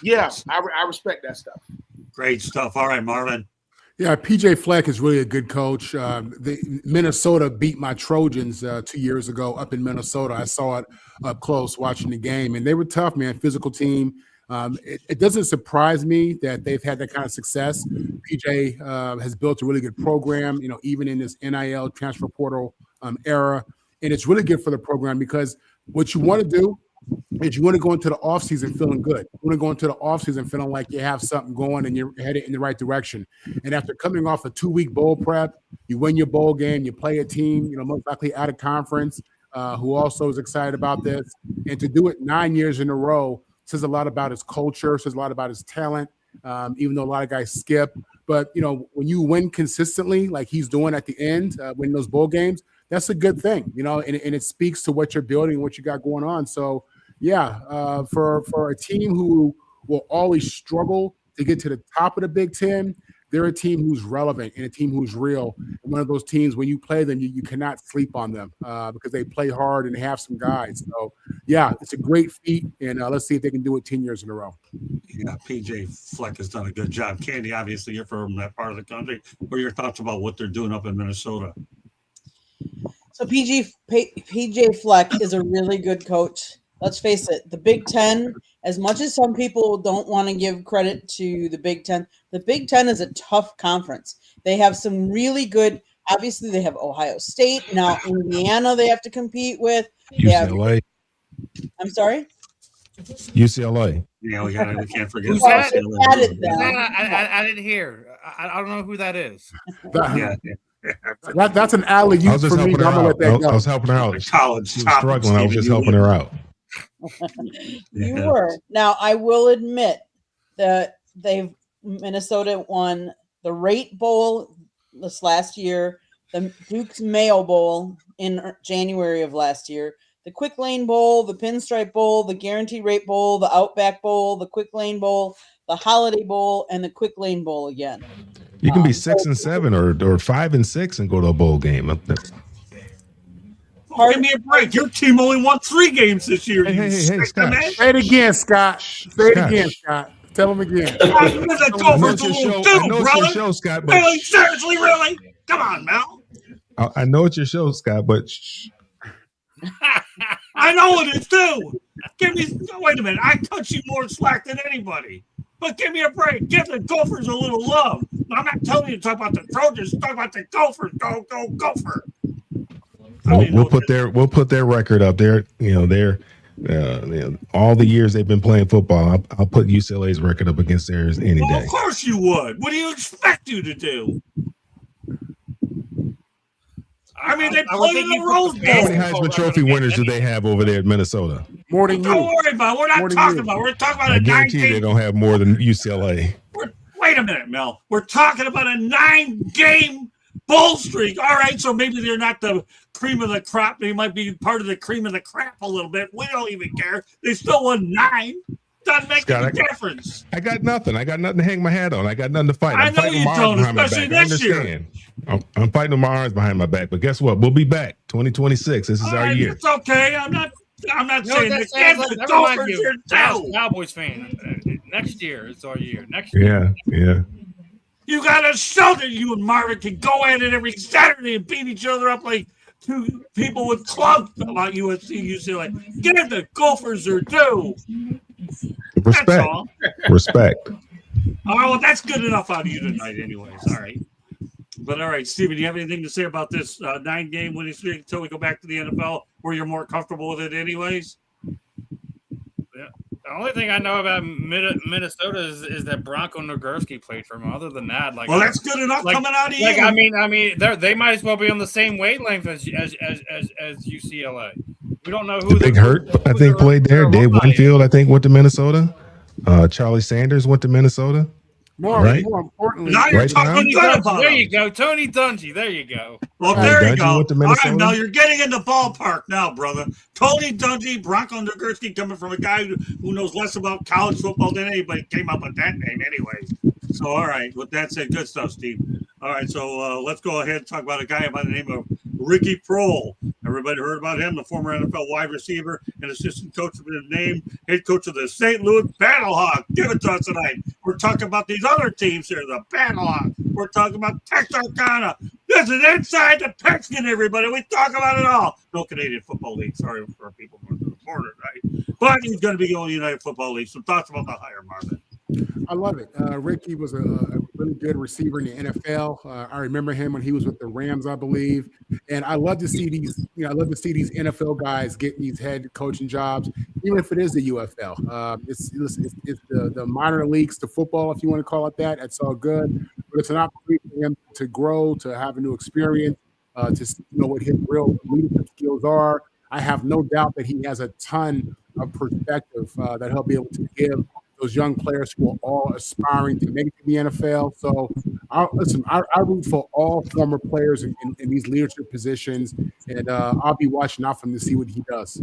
yeah, I respect that stuff. great stuff. All right, Marvin. Yeah, PJ Fleck is really a good coach. Minnesota beat my Trojans 2 years ago up in Minnesota. I saw it up close watching the game, and they were tough, man, physical team. It doesn't surprise me that they've had that kind of success. PJ has built a really good program, even in this NIL transfer portal era, and it's really good for the program because what you want to do is you want to go into the offseason feeling good. You want to go into the offseason feeling like you have something going and you're headed in the right direction. And after coming off a 2-week bowl prep, you win your bowl game, you play a team, most likely out of conference, who also is excited about this. And to do it 9 years in a row says a lot about his culture, says a lot about his talent, even though a lot of guys skip. But, when you win consistently like he's doing at the end, winning those bowl games, that's a good thing, and it speaks to what you're building and what you got going on. So, yeah, for a team who will always struggle to get to the top of the Big Ten, they're a team who's relevant and a team who's real. And one of those teams, when you play them, you cannot sleep on them because they play hard and have some guys. So, yeah, it's a great feat, and let's see if they can do it 10 years in a row. Yeah, PJ Fleck has done a good job. Candy, obviously, you're from that part of the country. What are your thoughts about what they're doing up in Minnesota? So PJ Fleck is a really good coach. Let's face it, the Big Ten, as much as some people don't want to give credit to the Big Ten is a tough conference. They have some really good, obviously they have Ohio State, now Indiana they have to compete with. UCLA. I'm sorry? UCLA. Yeah, we can't forget. Who's that? I didn't hear. I don't know who that is. Yeah. That's an alley I was oop just for me. helping her I'm gonna let out. that go. I was helping her out. College She was struggling. I was just helping her out. You were. Now, I will admit that Minnesota won the Rate Bowl this last year, the Duke's Mayo Bowl in January of last year, the Quick Lane Bowl, the Pinstripe Bowl, the Guarantee Rate Bowl, the Outback Bowl, the Quick Lane Bowl, the Holiday Bowl, and the Quick Lane Bowl again. You can be 6-7 or 5-6 and go to a bowl game. Give me a break. Your team only won 3 games this year. Hey, Scott. Say it again, Scott. Say it again, Scott. Tell him again. I know it's your show, Scott, but really? Seriously, really? Come on, Mel. I know it's your show, Scott, but I know it is too. Wait a minute. I touch you more slack than anybody. But give me a break. Give the Gophers a little love. I'm not telling you to talk about the Trojans. Talk about the Gophers. Go Gopher. we'll put their record up there. All the years they've been playing football, I'll put UCLA's record up against theirs any day. Of course you would. What do you expect you to do? I mean, they play in the Rose Bowl. How many Heisman Trophy winners do they have over there at Minnesota? More than you. Don't worry about it. We're not talking about. We're talking about I a guarantee they 9-game. don't have more than UCLA. Wait a minute, Mel. We're talking about a 9-game bowl streak. All right, so maybe they're not the cream of the crop. They might be part of the cream of the crap a little bit. We don't even care. They still won 9. Doesn't make any difference. I got nothing. I got nothing to hang my hat on. I got nothing to fight. I know you don't, especially this year. I'm fighting with my arms behind my back. But guess what? We'll be back. 2026. This is our year. It's okay. I'm not saying the Gophers are down. Cowboys fan. Next year is our year. Next year. Yeah. You got to show that you and Marvin can go at it every Saturday and beat each other up like two people with clubs about USC, UCLA. Give the Gophers their due. Respect. That's all. Respect. All right, well, that's good enough out of you tonight anyways. All right. But all right, Steven, do you have anything to say about this 9-game winning streak until we go back to the NFL where you're more comfortable with it anyways? Yeah. The only thing I know about Minnesota is that Bronco Nagurski played for him. Other than that, that's good enough coming out of you. I mean, they might as well be on the same wavelength as UCLA. We don't know who Big Hurt, I think, played there. Dave Winfield, I think, went to Minnesota. Charlie Sanders went to Minnesota. More importantly, now you're talking good about There you go. Tony Dungy. There you go. Well, there you go. Went to All right, Minnesota. now you're getting in the ballpark now, brother. Tony Dungy, Bronco Nagurski, coming from a guy who knows less about college football than anybody came up with that name anyway. So, all right, with that said, good stuff, Steve. All right, so let's go ahead and talk about a guy by the name of Ricky Prohl. Everybody heard about him, the former NFL wide receiver and assistant coach of his name, head coach of the St. Louis Battlehawks. Give it to us tonight. We're talking about these other teams here, the Battlehawks. We're talking about Texarkana. This is Inside the Pigskin, everybody. We talk about it all. No Canadian Football League. Sorry for people north of the border, right? But he's going to be going to the United Football League. Some thoughts about the hire, Marvin? I love it. Ricky was a really good receiver in the NFL. I remember him when he was with the Rams, I believe. And I love to see these. I love to see these NFL guys getting these head coaching jobs, even if it is the UFL. It's the minor leagues to football, if you want to call it that. That's all good. But it's an opportunity for him to grow, to have a new experience, to know what his real leadership skills are. I have no doubt that he has a ton of perspective that he'll be able to give those young players who are all aspiring to make it to the NFL. So, I root for all former players in these leadership positions, and I'll be watching out for him to see what he does.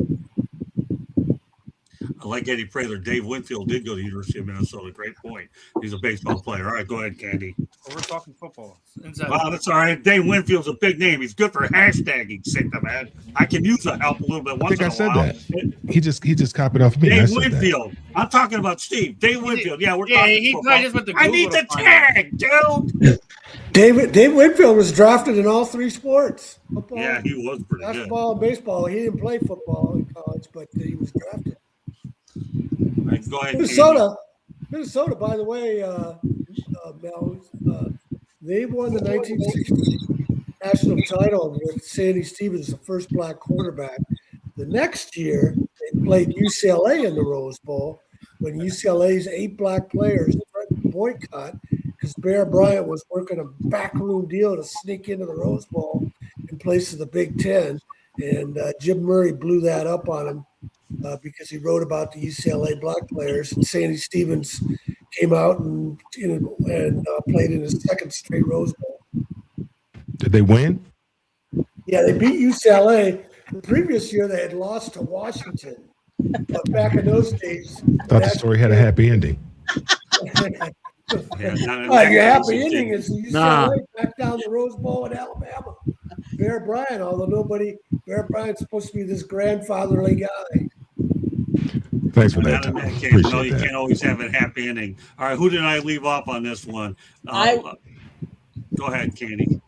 I like Eddie Prather. Dave Winfield did go to the University of Minnesota. Great point. He's a baseball player. All right, go ahead, Candy. We're talking football. Inside. Wow, that's all right. Dave Winfield's a big name. He's good for hashtagging, Santa man. I can use the help a little bit I once think in I a said while. that. He just copied off me. I Dave said that. Winfield. I'm talking about Steve. Dave Winfield. Yeah, we're Yeah, talking he football. probably just went to I Google need to the find out. tag, dude. Dave Winfield was drafted in all three sports. Football, Yeah, he was pretty good. basketball, and baseball. He didn't play football in college, but he was drafted. All right, go ahead, Minnesota, by the way, Mel, they won the 1960 national title with Sandy Stevens, the first black quarterback. The next year, they played UCLA in the Rose Bowl when UCLA's 8 black players threatened to boycott because Bear Bryant was working a backroom deal to sneak into the Rose Bowl in place of the Big Ten. And Jim Murray blew that up on him because he wrote about the UCLA black players. And Sandy Stevens came out and played in his second straight Rose Bowl. Did they win? Yeah, they beat UCLA. The previous year, they had lost to Washington. But back in those days, I thought the story had a happy ending. Yeah, your happy ending is UCLA Nah. back down the Rose Bowl in Alabama. Bear Bryant, Bear Bryant's supposed to be this grandfatherly guy. Thanks for that, Not in Tom. that case. Appreciate No, you that. can't always have a happy ending. All right, who did I leave off on this one? Go ahead, Candy.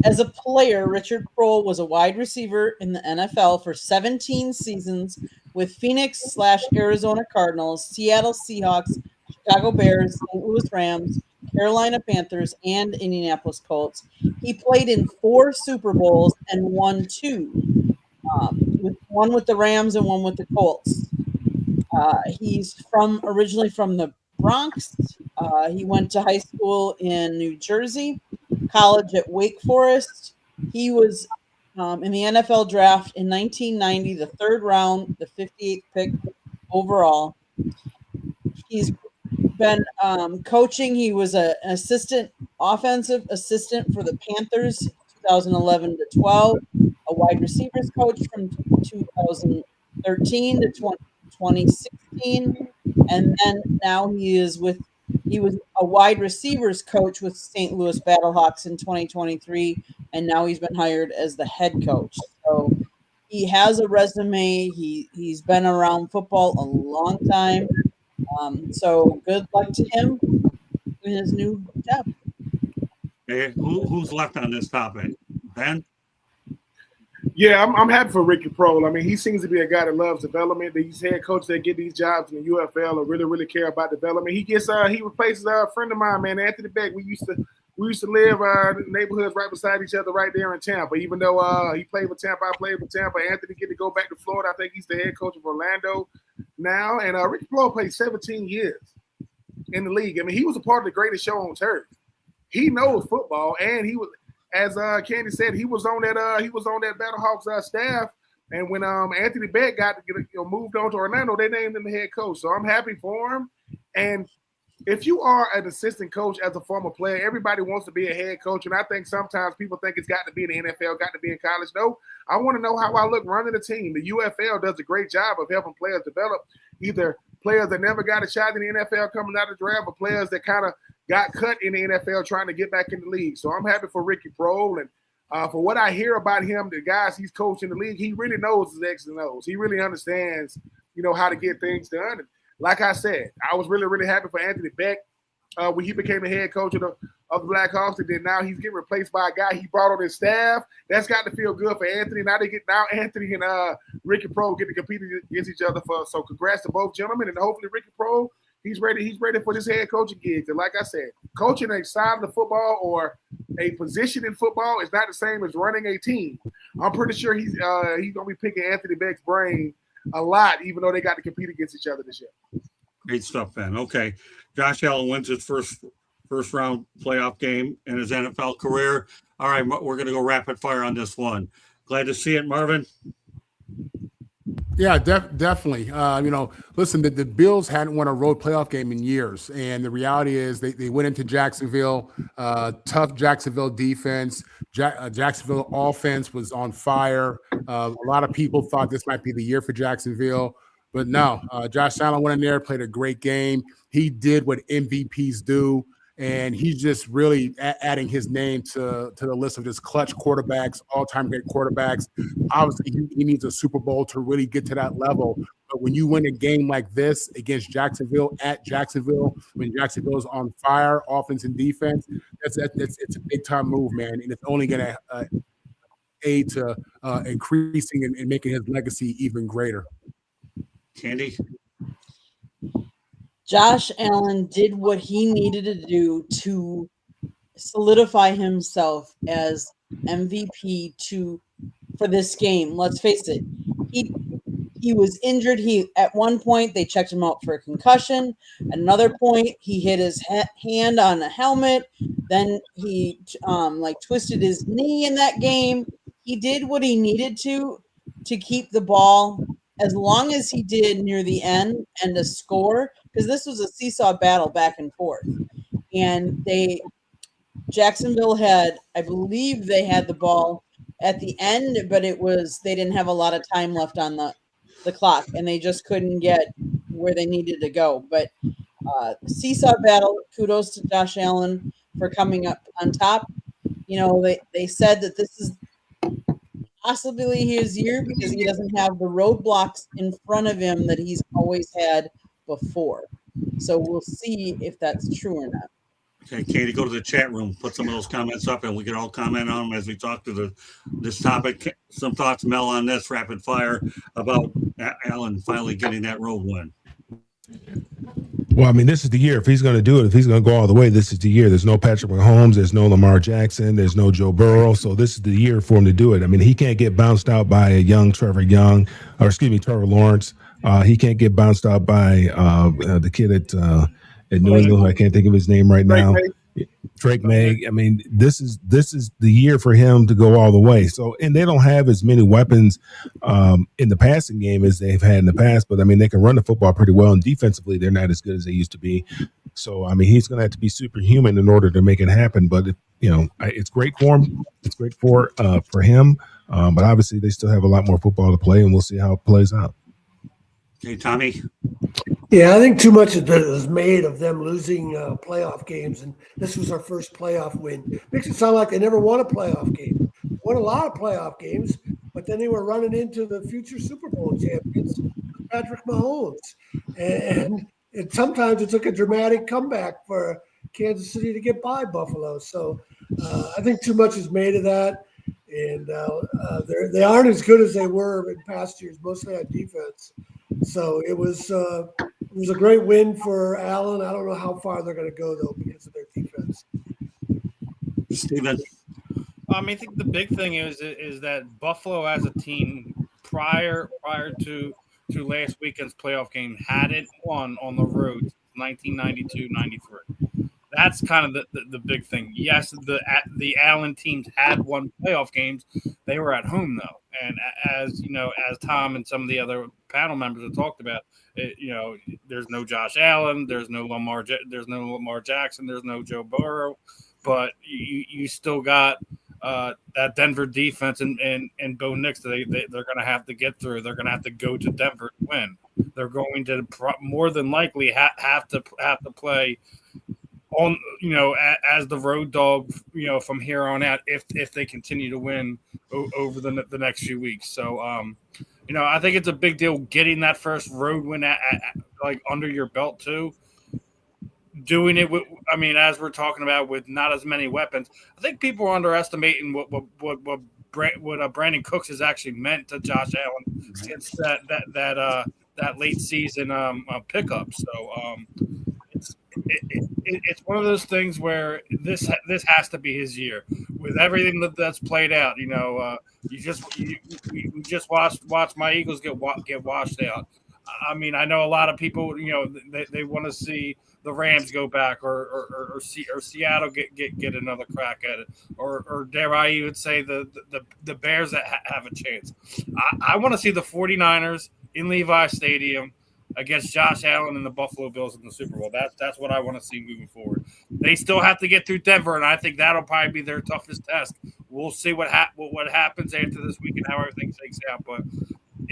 As a player, Richard Kroll was a wide receiver in the NFL for 17 seasons with Phoenix/Arizona Cardinals, Seattle Seahawks, Chicago Bears, St. Louis Rams, Carolina Panthers, and Indianapolis Colts. He played in 4 Super Bowls and won 2, one with the Rams and one with the Colts. He's originally from the Bronx. He went to high school in New Jersey, college at Wake Forest. He was in the NFL draft in 1990, the 3rd round, the 58th pick overall. He's been coaching. He was an offensive assistant for the Panthers 2011 to 12, a wide receivers coach from 2013 to 2016, and then now he was a wide receivers coach with St. Louis Battlehawks in 2023, and now he's been hired as the head coach. So he has a resume. He's been around football a long time. So good luck to him in his new job. Hey, who's left on this topic? Ben? Yeah, I'm happy for Ricky Prohl. I mean, he seems to be a guy that loves development. These head coaches that get these jobs in the UFL or really care about development. He replaces a friend of mine, man, Anthony Beck. We used to live in neighborhoods right beside each other right there in Tampa. Even though he played for Tampa, I played for Tampa. Anthony get to go back to Florida. I think he's the head coach of Orlando now. And Ricky Prohl played 17 years in the league. I mean, he was a part of the greatest show on turf. He knows football, and he was, as Candy said, he was on that Battlehawks staff. And when Anthony Beck moved on to Orlando, they named him the head coach. So I'm happy for him. And if you are an assistant coach as a former player, everybody wants to be a head coach. And I think sometimes people think it's got to be in the NFL, got to be in college. No, I want to know how I look running a team. The UFL does a great job of helping players develop, either players that never got a shot in the NFL coming out of the draft, or players that kind of got cut in the NFL trying to get back in the league. So I'm happy for Ricky Prohl. And for what I hear about him, the guys he's coached in the league, he really knows his X's and O's. He really understands, how to get things done. And like I said, I was really happy for Anthony Beck when he became the head coach of the Blackhawks. And then now he's getting replaced by a guy he brought on his staff. That's got to feel good for Anthony. Now Anthony and Ricky Prohl get to compete against each other. So congrats to both gentlemen. And hopefully Ricky Prohl, he's ready for this head coaching gig. And like I said, coaching a side of the football or a position in football is not the same as running a team. I'm pretty sure he's gonna be picking Anthony Beck's brain a lot, even though they got to compete against each other this year. Great stuff, Ben. Okay. Josh Allen wins his first round playoff game in his NFL career. All right, we're going to go rapid fire on this one. Glad to see it, Marvin. Yeah, definitely. Listen, the Bills hadn't won a road playoff game in years. And the reality is they went into Jacksonville, tough Jacksonville defense. Jacksonville offense was on fire. A lot of people thought this might be the year for Jacksonville. But no, Josh Allen went in there, played a great game. He did what MVPs do. and he's just really adding his name to the list of just clutch quarterbacks, all-time great quarterbacks. Obviously, he needs a Super Bowl to really get to that level. But when you win a game like this against Jacksonville at Jacksonville, when Jacksonville's on fire, offense and defense, it's a big-time move, man, and it's only going to aid to increasing and making his legacy even greater. Candy? Josh Allen did what he needed to do to solidify himself as MVP for this game. Let's face it, he was injured. At one point they checked him out for a concussion. At another point he hit his hand on a helmet. Then he twisted his knee in that game. He did what he needed to keep the ball as long as he did near the end and to score, because this was a seesaw battle back and forth. And Jacksonville I believe they had the ball at the end, but they didn't have a lot of time left on the clock, and they just couldn't get where they needed to go. But seesaw battle, kudos to Josh Allen for coming up on top. They said that this is possibly his year because he doesn't have the roadblocks in front of him that he's always had before. So we'll see if that's true or not. Okay, Katie, go to the chat room, put some of those comments up, and we can all comment on them as we talk to this topic. Some thoughts, Mel, on this rapid fire about Allen finally getting that road win. Well, I mean, this is the year. If he's going to do it, if he's going to go all the way, this is the year. There's no Patrick Mahomes. There's no Lamar Jackson. There's no Joe Burrow. So this is the year for him to do it. I mean, he can't get bounced out by a young Trevor Lawrence. He can't get bounced out by the kid at New England. I can't think of his name right now. Drake May. I mean, this is the year for him to go all the way. So, and they don't have as many weapons in the passing game as they've had in the past, but I mean, they can run the football pretty well, and defensively, they're not as good as they used to be. So, I mean, he's going to have to be superhuman in order to make it happen. But it's great for him. It's great for him. But obviously, they still have a lot more football to play, and we'll see how it plays out. Hey, Tommy. Yeah, I think too much of it was made of them losing playoff games, and this was our first playoff win. Makes it sound like they never won a playoff game. Won a lot of playoff games, but then they were running into the future Super Bowl champions, Patrick Mahomes, and sometimes it took a dramatic comeback for Kansas City to get by Buffalo. So I think too much is made of that, and they aren't as good as they were in past years, mostly on defense. So it was a great win for Allen. I don't know how far they're going to go though because of their defense. Steven. I think the big thing is that Buffalo as a team prior to last weekend's playoff game hadn't won on the road 1992-93. That's kind of the big thing. Yes, the Allen teams had won playoff games. They were at home though, and as Tom and some of the other panel members have talked about, there's no Josh Allen, there's no Lamar Jackson, there's no Joe Burrow, but you still got that Denver defense and Bo Nix. They're going to have to get through. They're going to have to go to Denver to win. They're going to more than likely have to play on as the road dog from here on out if they continue to win over the next few weeks. So I think it's a big deal getting that first road win at under your belt too. Doing it with, as we're talking about, with not as many weapons. I think people are underestimating what Brandon Cooks has actually meant to Josh Allen since that late season pickup. So it's one of those things where this has to be his year with everything that's played out. We just watched my Eagles get washed out. I know a lot of people, they want to see the Rams go back or Seattle get another crack at it, or dare I even say the Bears that have a chance. I want to see the 49ers in Levi Stadium against Josh Allen and the Buffalo Bills in the Super Bowl. That's what I want to see moving forward. They still have to get through Denver, and I think that'll probably be their toughest test. We'll see what happens after this week and how everything shakes out, but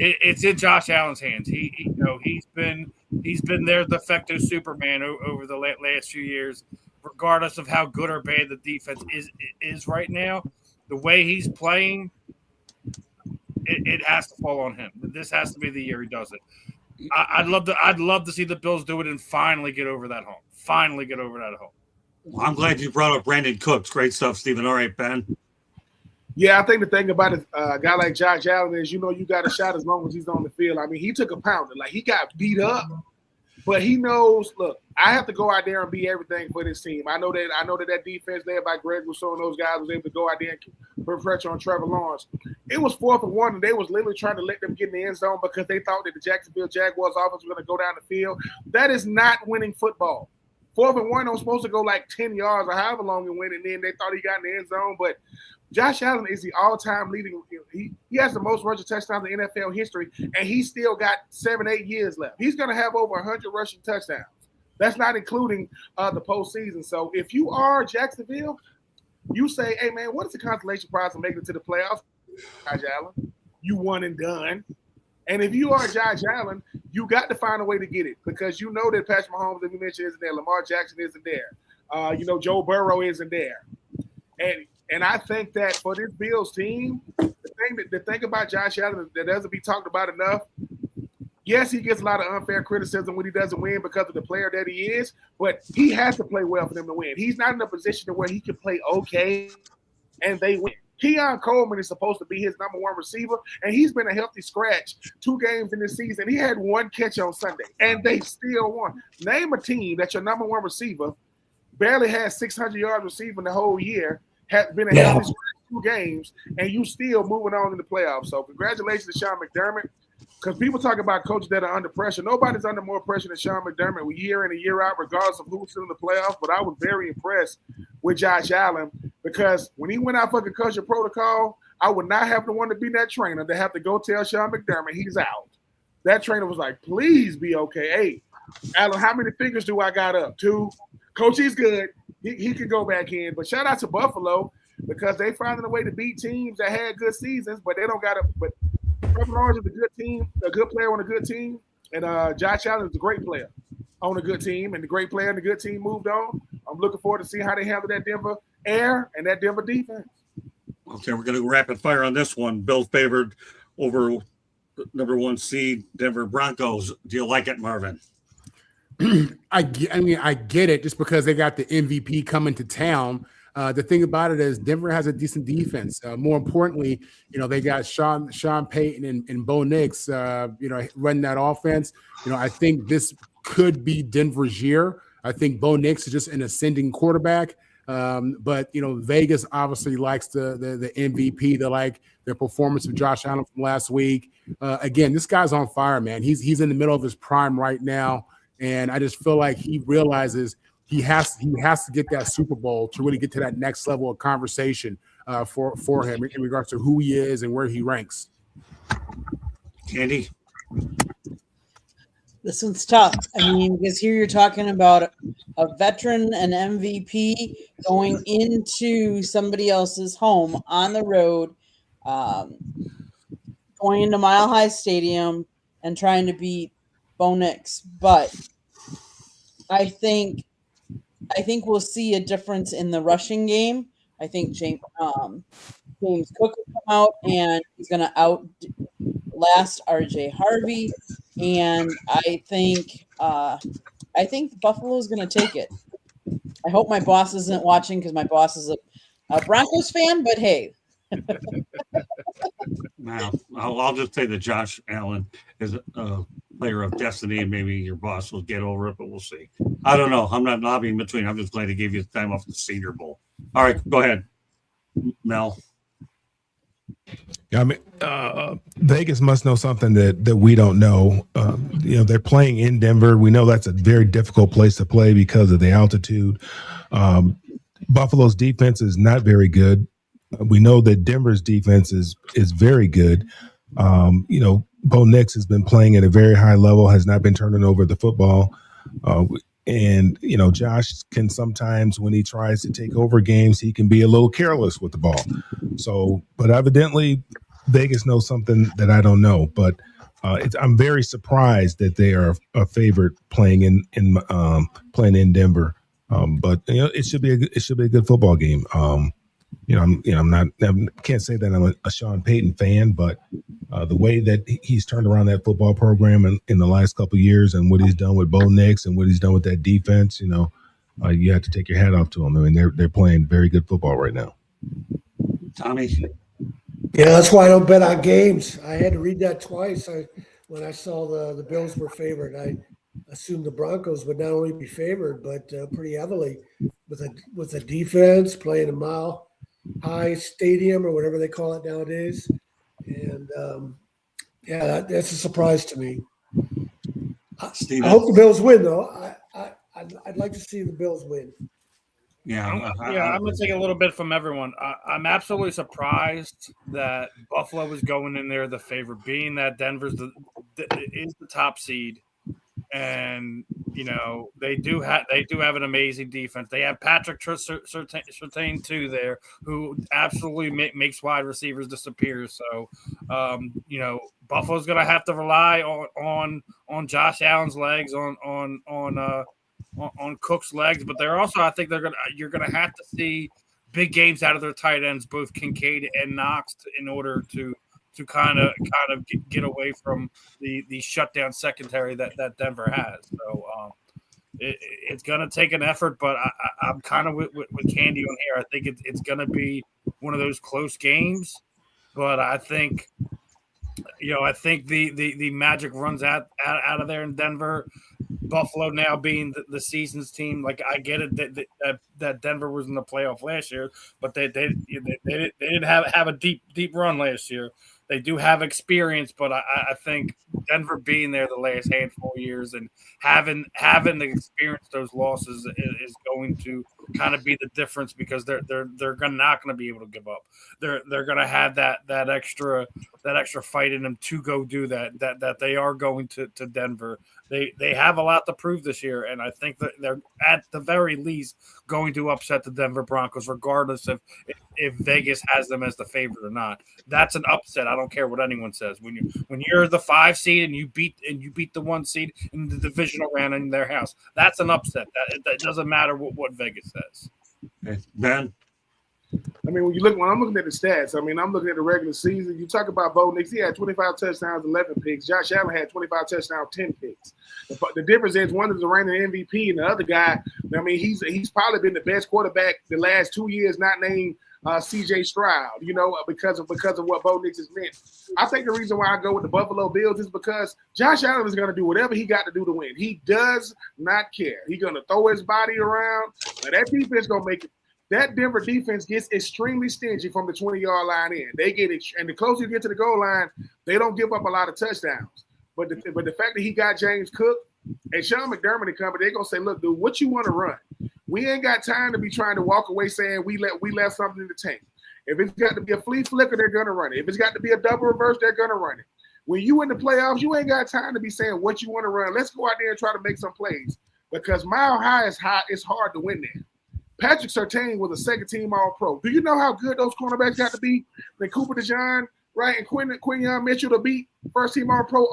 it's in Josh Allen's hands. He's been their de facto Superman over the last few years. regardless of how good or bad the defense is right now, the way he's playing, it has to fall on him. This has to be the year he does it. I'd love to see the Bills do it and finally get over that hump. Well, I'm glad you brought up Brandon Cooks. Great stuff, Stephen. All right, Ben. Yeah, I think the thing about a guy like Josh Allen is, you got a shot as long as he's on the field. I mean, he took a pounding. Like, he got beat up, but he knows, look, I have to go out there and be everything for this team. I know that defense led by Greg Rousseau and those guys was able to go out there and put pressure on Trevor Lawrence. It was 4th and 1, and they was literally trying to let them get in the end zone because they thought that the Jacksonville Jaguars offense was going to go down the field. That is not winning football. 4th and 1, I'm supposed to go like 10 yards or however long and win, and then they thought he got in the end zone. But Josh Allen is the all-time leading. He has the most rushing touchdowns in NFL history, and he's still got 7-8 years left. He's going to have over 100 rushing touchdowns. That's not including the postseason. So if you are Jacksonville, you say, hey, man, what is the consolation prize for making it to the playoffs? Josh Allen, you won and done. And if you are Josh Allen, you got to find a way to get it because you know that Patrick Mahomes, as we mentioned, isn't there. Lamar Jackson isn't there. Joe Burrow isn't there. And I think that for this Bills team, the thing about Josh Allen that doesn't be talked about enough, yes, he gets a lot of unfair criticism when he doesn't win because of the player that he is, but he has to play well for them to win. He's not in a position to where he can play okay and they win. Keon Coleman is supposed to be his number 1 receiver, and he's been a healthy scratch 2 games in this season. He had 1 catch on Sunday, and they still won. Name a team that your number 1 receiver barely has 600 yards receiving the whole year, has been a healthy scratch 2 games, and you still moving on in the playoffs. So congratulations to Sean McDermott, because people talk about coaches that are under pressure. Nobody's under more pressure than Sean McDermott year in and year out, regardless of who's still in the playoffs. But I was very impressed with Josh Allen because when he went out for concussion protocol, I would not have to want to be that trainer to have to go tell Sean McDermott he's out. That trainer was like, please be okay. Hey, Allen, how many fingers do I got up? 2. Coach, he's good. He could go back in. But shout out to Buffalo because they finding a way to beat teams that had good seasons, but they don't got to. But Trevor Lawrence is a good team, a good player on a good team, and Josh Allen is a great player on a good team, and the great player and the good team moved on. I'm looking forward to see how they handle that Denver air and that Denver defense. Okay, we're going to go rapid fire on this one. Bills favored over number 1 seed Denver Broncos. Do you like it, Marvin? I get it just because they got the MVP coming to town. The thing about it is Denver has a decent defense. More importantly, they got Sean Payton and Bo Nix, running that offense. I think this could be Denver's year. I think Bo Nix is just an ascending quarterback. But Vegas obviously likes the MVP. They like the performance of Josh Allen from last week. Again, this guy's on fire, man. He's in the middle of his prime right now, and I just feel like he realizes he has to get that Super Bowl to really get to that next level of conversation for him in regards to who he is and where he ranks. Andy? This one's tough. I mean, because here you're talking about a veteran, an MVP, going into somebody else's home on the road, going into Mile High Stadium and trying to beat Bo Nix. But I think we'll see a difference in the rushing game. I think James Cook will come out and he's going to outlast RJ Harvey. And I think Buffalo is going to take it. I hope my boss isn't watching because my boss is a Broncos fan, but hey. Now, I'll just say that Josh Allen is a player of destiny, and maybe your boss will get over it, but we'll see. I don't know. I'm not lobbying between. I'm just glad he gave you the time off the Senior Bowl. All right, go ahead, Mel. I mean, Vegas must know something that we don't know. They're playing in Denver. We know that's a very difficult place to play because of the altitude. Buffalo's defense is not very good. We know that Denver's defense is very good. Bo Nix has been playing at a very high level, has not been turning over the football. And Josh can sometimes, when he tries to take over games, he can be a little careless with the ball. So, but evidently Vegas knows something that I don't know. But I'm very surprised that they are a favorite playing in Denver. But it should be a good football game. I can't say that I'm a Sean Payton fan, but the way that he's turned around that football program in the last couple of years, and what he's done with Bo Nix and what he's done with that defense, you have to take your hat off to him. I mean, they're playing very good football right now. Tommy. Yeah, that's why I don't bet on games. I had to read that twice. When I saw the Bills were favored, I assumed the Broncos would not only be favored, but pretty heavily with a defense playing a Mile High Stadium or whatever they call it nowadays. And that's a surprise to me. I hope the Bills win, though. I'd like to see the Bills win. Yeah, I'm going to take a little bit from everyone. I'm absolutely surprised that Buffalo is going in there the favorite, being that Denver's is the top seed, and they do have an amazing defense. They have Patrick Surtain too there, who absolutely makes wide receivers disappear. So, Buffalo's going to have to rely on Josh Allen's legs, on Cook's legs, but I think you're gonna have to see big games out of their tight ends, both Kincaid and Knox, in order to kind of get away from the shutdown secondary that Denver has. So it's gonna take an effort, but I'm kind of with Candy on here. I think it's gonna be one of those close games, but I think the magic runs out of there in Denver. Buffalo now being the season's team, like I get it that Denver was in the playoff last year, but they didn't have a deep run last year. They do have experience, but I think Denver being there the last handful of years and having experienced those losses is going to kind of be the difference, because they're not going to be able to give up. They're going to have that extra fight in them to go do that they are going to Denver. They have a lot to prove this year, and I think that they're at the very least going to upset the Denver Broncos, regardless of if Vegas has them as the favorite or not. That's an upset. I don't care what anyone says. When you're the 5 seed and you beat the 1 seed in the divisional round in their house, that's an upset. That doesn't matter what Vegas says. Okay. Ben. I mean, when I'm looking at the stats, I mean, I'm looking at the regular season. You talk about Bo Nix, he had 25 touchdowns, 11 picks. Josh Allen had 25 touchdowns, 10 picks. The difference is one is the reigning MVP, and the other guy, I mean, he's probably been the best quarterback the last 2 years, not named C.J. Stroud, because of what Bo Nix has meant. I think the reason why I go with the Buffalo Bills is because Josh Allen is going to do whatever he got to do to win. He does not care. He's going to throw his body around, and that defense going to make it. That Denver defense gets extremely stingy from the 20-yard line in. They get it, and the closer you get to the goal line, they don't give up a lot of touchdowns. But the fact that he got James Cook and Sean McDermott coming, they're gonna say, "Look, dude, what you want to run? We ain't got time to be trying to walk away saying we left something in the tank. If it's got to be a flea flicker, they're gonna run it. If it's got to be a double reverse, they're gonna run it. When you in the playoffs, you ain't got time to be saying what you want to run. Let's go out there and try to make some plays, because Mile High is high. It's hard to win there." Patrick Surtain was a second-team All-Pro. Do you know how good those cornerbacks got to be? Then Cooper DeJean, right, and Quinyon Mitchell to beat first-team All-Pro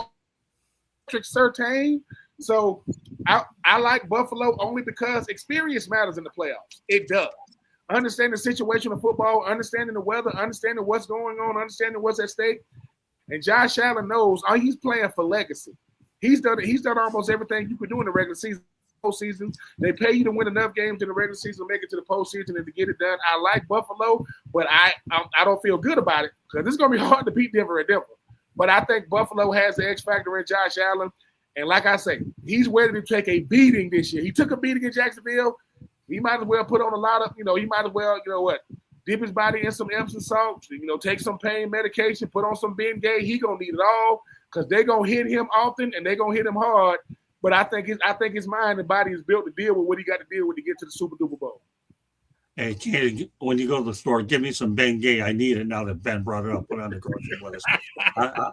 Patrick Surtain. So I like Buffalo only because experience matters in the playoffs. It does. Understanding the situation of football, understanding the weather, understanding what's going on, understanding what's at stake. And Josh Allen knows he's playing for legacy. He's done almost everything you could do in the regular season. Postseason. They pay you to win enough games in the regular season to make it to the postseason and to get it done. I like Buffalo, but I don't feel good about it because it's going to be hard to beat Denver at Denver. But I think Buffalo has the X factor in Josh Allen. And like I say, he's ready to take a beating this year. He took a beating in Jacksonville. He might as well put on a lot of, he might as well, dip his body in some Epsom salt, take some pain medication, put on some Bengay. He going to need it all because they're going to hit him often and they're going to hit him hard. But I think his mind and body is built to deal with what he got to deal with to get to the Super Duper Bowl. Hey, Candy, when you go to the store, give me some Bengay. I need it now that Ben brought it up. Put on the grocery list.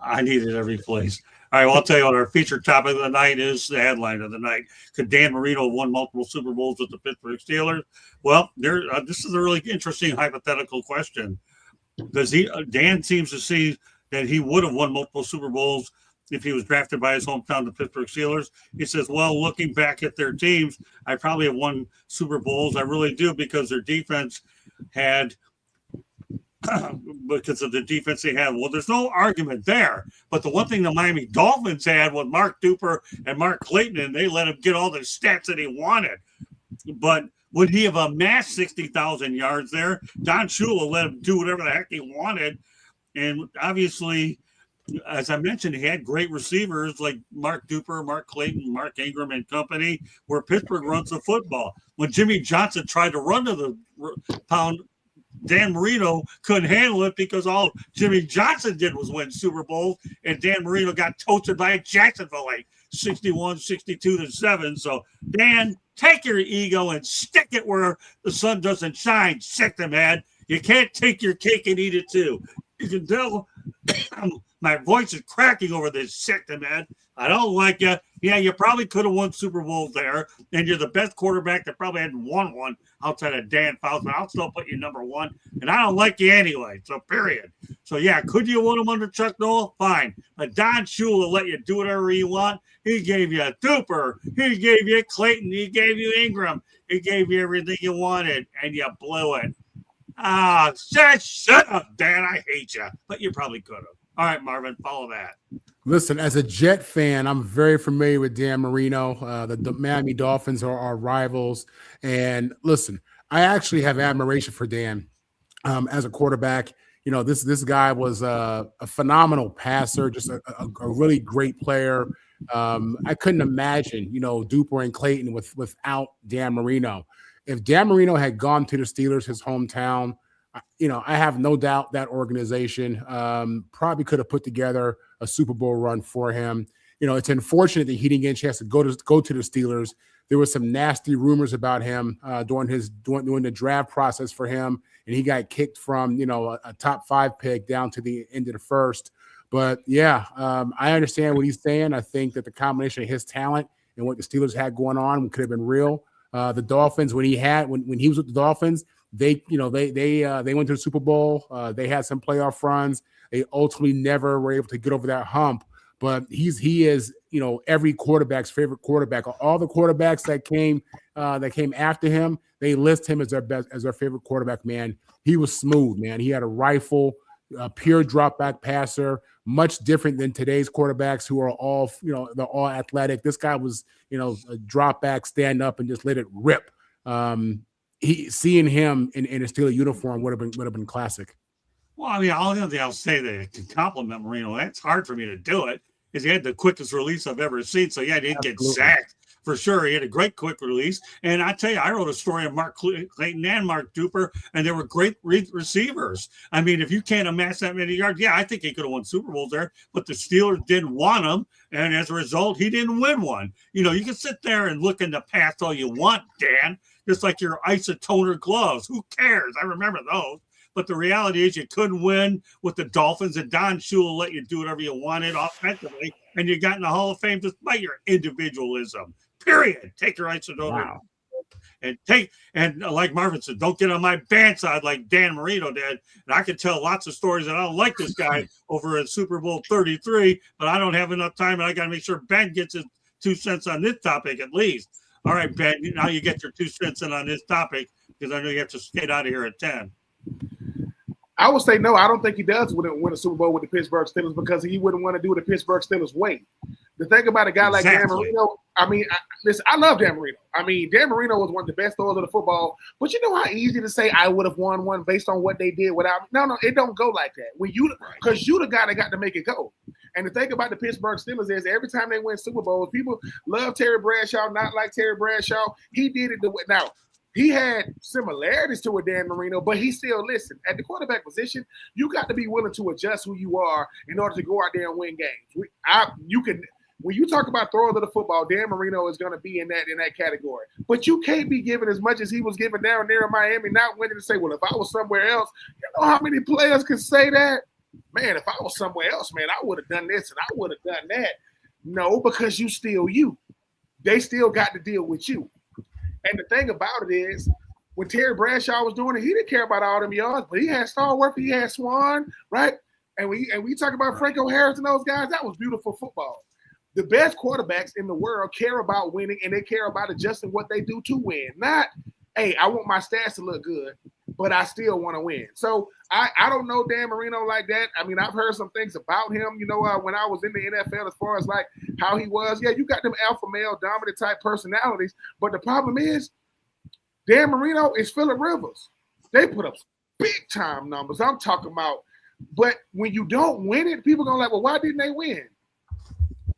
I need it every place. All right, well, I'll tell you what our featured topic of the night is, the headline of the night. Could Dan Marino have won multiple Super Bowls with the Pittsburgh Steelers? Well, this is a really interesting hypothetical question. Dan seems to see that he would have won multiple Super Bowls if he was drafted by his hometown, the Pittsburgh Steelers. He says, well, looking back at their teams, I probably have won Super Bowls. I really do, because their defense had because of the defense they had. Well, there's no argument there. But the one thing the Miami Dolphins had was Mark Duper and Mark Clayton, and they let him get all the stats that he wanted. But would he have amassed 60,000 yards there? Don Shula let him do whatever the heck he wanted. And obviously, as I mentioned, he had great receivers like Mark Duper, Mark Clayton, Mark Ingram and company, where Pittsburgh runs the football. When Jimmy Johnson tried to run to the pound, Dan Marino couldn't handle it, because all Jimmy Johnson did was win Super Bowls, and Dan Marino got toasted by Jacksonville like 61-62-7. So, Dan, take your ego and stick it where the sun doesn't shine, sick them head. You can't take your cake and eat it too. You can tell my voice is cracking over this, sick them head. I don't like you. Yeah, you probably could have won Super Bowls there, and you're the best quarterback that probably hadn't won one outside of Dan Fouts, but I'll still put you number one, and I don't like you anyway, so period. So, yeah, could you win them under Chuck Noll? Fine. But Don Shula let you do whatever you want. He gave you a Duper. He gave you Clayton. He gave you Ingram. He gave you everything you wanted, and you blew it. Shut up, Dan. I hate you. But you probably could have. All right, Marvin, follow that. Listen, as a Jet fan, I'm very familiar with Dan Marino. The Miami Dolphins are our rivals. And listen, I actually have admiration for Dan as a quarterback. You know, this guy was a phenomenal passer, just a really great player. I couldn't imagine, Duper and Clayton without Dan Marino. If Dan Marino had gone to the Steelers, his hometown, I have no doubt that organization probably could have put together a Super Bowl run for him. It's unfortunate that he didn't get a chance to go to the Steelers. There was some nasty rumors about him during the draft process for him, and he got kicked from a top 5 pick down to the end of the first. But yeah, I understand what he's saying. I think that the combination of his talent and what the Steelers had going on could have been real. The Dolphins, when he was with the Dolphins, they went to the Super Bowl. They had some playoff runs. They ultimately never were able to get over that hump. But he is every quarterback's favorite quarterback. All the quarterbacks that came after him, they list him as their favorite quarterback. Man, he was smooth. Man, he had a rifle, a pure drop back passer. Much different than today's quarterbacks who are all they're all athletic. This guy was a drop back, stand up, and just let it rip. Seeing him in a Steelers uniform would have been classic. Well, I mean, all the other thing I'll say that can compliment Marino, that's hard for me to do it, is he had the quickest release I've ever seen. So, yeah, he didn't get sacked for sure. He had a great quick release. And I tell you, I wrote a story on Mark Clayton and Mark Duper, and they were great receivers. I mean, if you can't amass that many yards, yeah, I think he could have won Super Bowls there, but the Steelers didn't want him. And as a result, he didn't win one. You can sit there and look in the past all you want, Dan, just like your isotoner gloves. Who cares? I remember those. But the reality is you couldn't win with the Dolphins, and Don Shula let you do whatever you wanted offensively, and you got in the Hall of Fame despite your individualism. Period. Take your isotoner. Wow. And like Marvin said, don't get on my bad side like Dan Marino did. And I can tell lots of stories that I don't like this guy over at Super Bowl 33, but I don't have enough time, and I got to make sure Ben gets his 2 cents on this topic at least. All right, Ben, now you get your 2 cents in on this topic, because I know you have to skate out of here at 10. I would say no. I don't think he does win a Super Bowl with the Pittsburgh Steelers, because he wouldn't want to do it the Pittsburgh Steelers way. The thing about a guy like Dan Marino, I mean, listen, I love Dan Marino. I mean, Dan Marino was one of the best throwers of the football. But you know how easy to say I would have won one based on what they did without me? No, it don't go like that. Because you the guy that got to make it go. And the thing about the Pittsburgh Steelers is every time they win Super Bowls, people love Terry Bradshaw, not like Terry Bradshaw. He did it now. He had similarities to a Dan Marino, but he still, listen, at the quarterback position, you got to be willing to adjust who you are in order to go out there and win games. When you talk about throwers of the football, Dan Marino is going to be in that category. But you can't be given as much as he was given down there in Miami, not winning to say, well, if I was somewhere else, you know how many players can say that? Man, if I was somewhere else, man, I would have done this and I would have done that. No, because you still you. They still got to deal with you. And the thing about it is, when Terry Bradshaw was doing it, he didn't care about all them yards, but he had Stallworth, he had Swan, right? And we talk about Franco Harris and those guys, that was beautiful football. The best quarterbacks in the world care about winning, and they care about adjusting what they do to win. Not, hey, I want my stats to look good, but I still want to win. So I don't know Dan Marino like that. I mean, I've heard some things about him, when I was in the NFL as far as like how he was. Yeah, you got them alpha male dominant type personalities, but the problem is Dan Marino is Phillip Rivers. They put up big time numbers. I'm talking about, but when you don't win it, people gonna like, well, why didn't they win?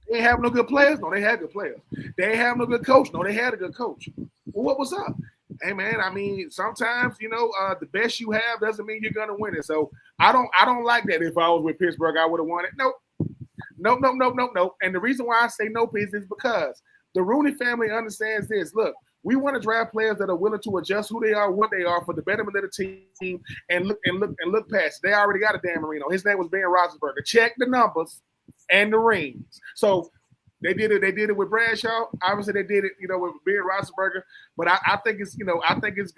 They ain't have no good players. No, they had good players. They ain't have no good coach. No, they had a good coach. Well, what was up? Hey man, I mean, sometimes the best you have doesn't mean you're gonna win it. So I don't like that. If I was with Pittsburgh, I would have won it. Nope. And the reason why I say nope is because the Rooney family understands this. Look, we want to draft players that are willing to adjust who they are, what they are for the betterment of the team, and look past it. They already got a Dan Marino. His name was Ben Roethlisberger. Check the numbers and the rings. So they did it with Bradshaw. Obviously, they did it, with Ben Roethlisberger. But I think it's good. I think it's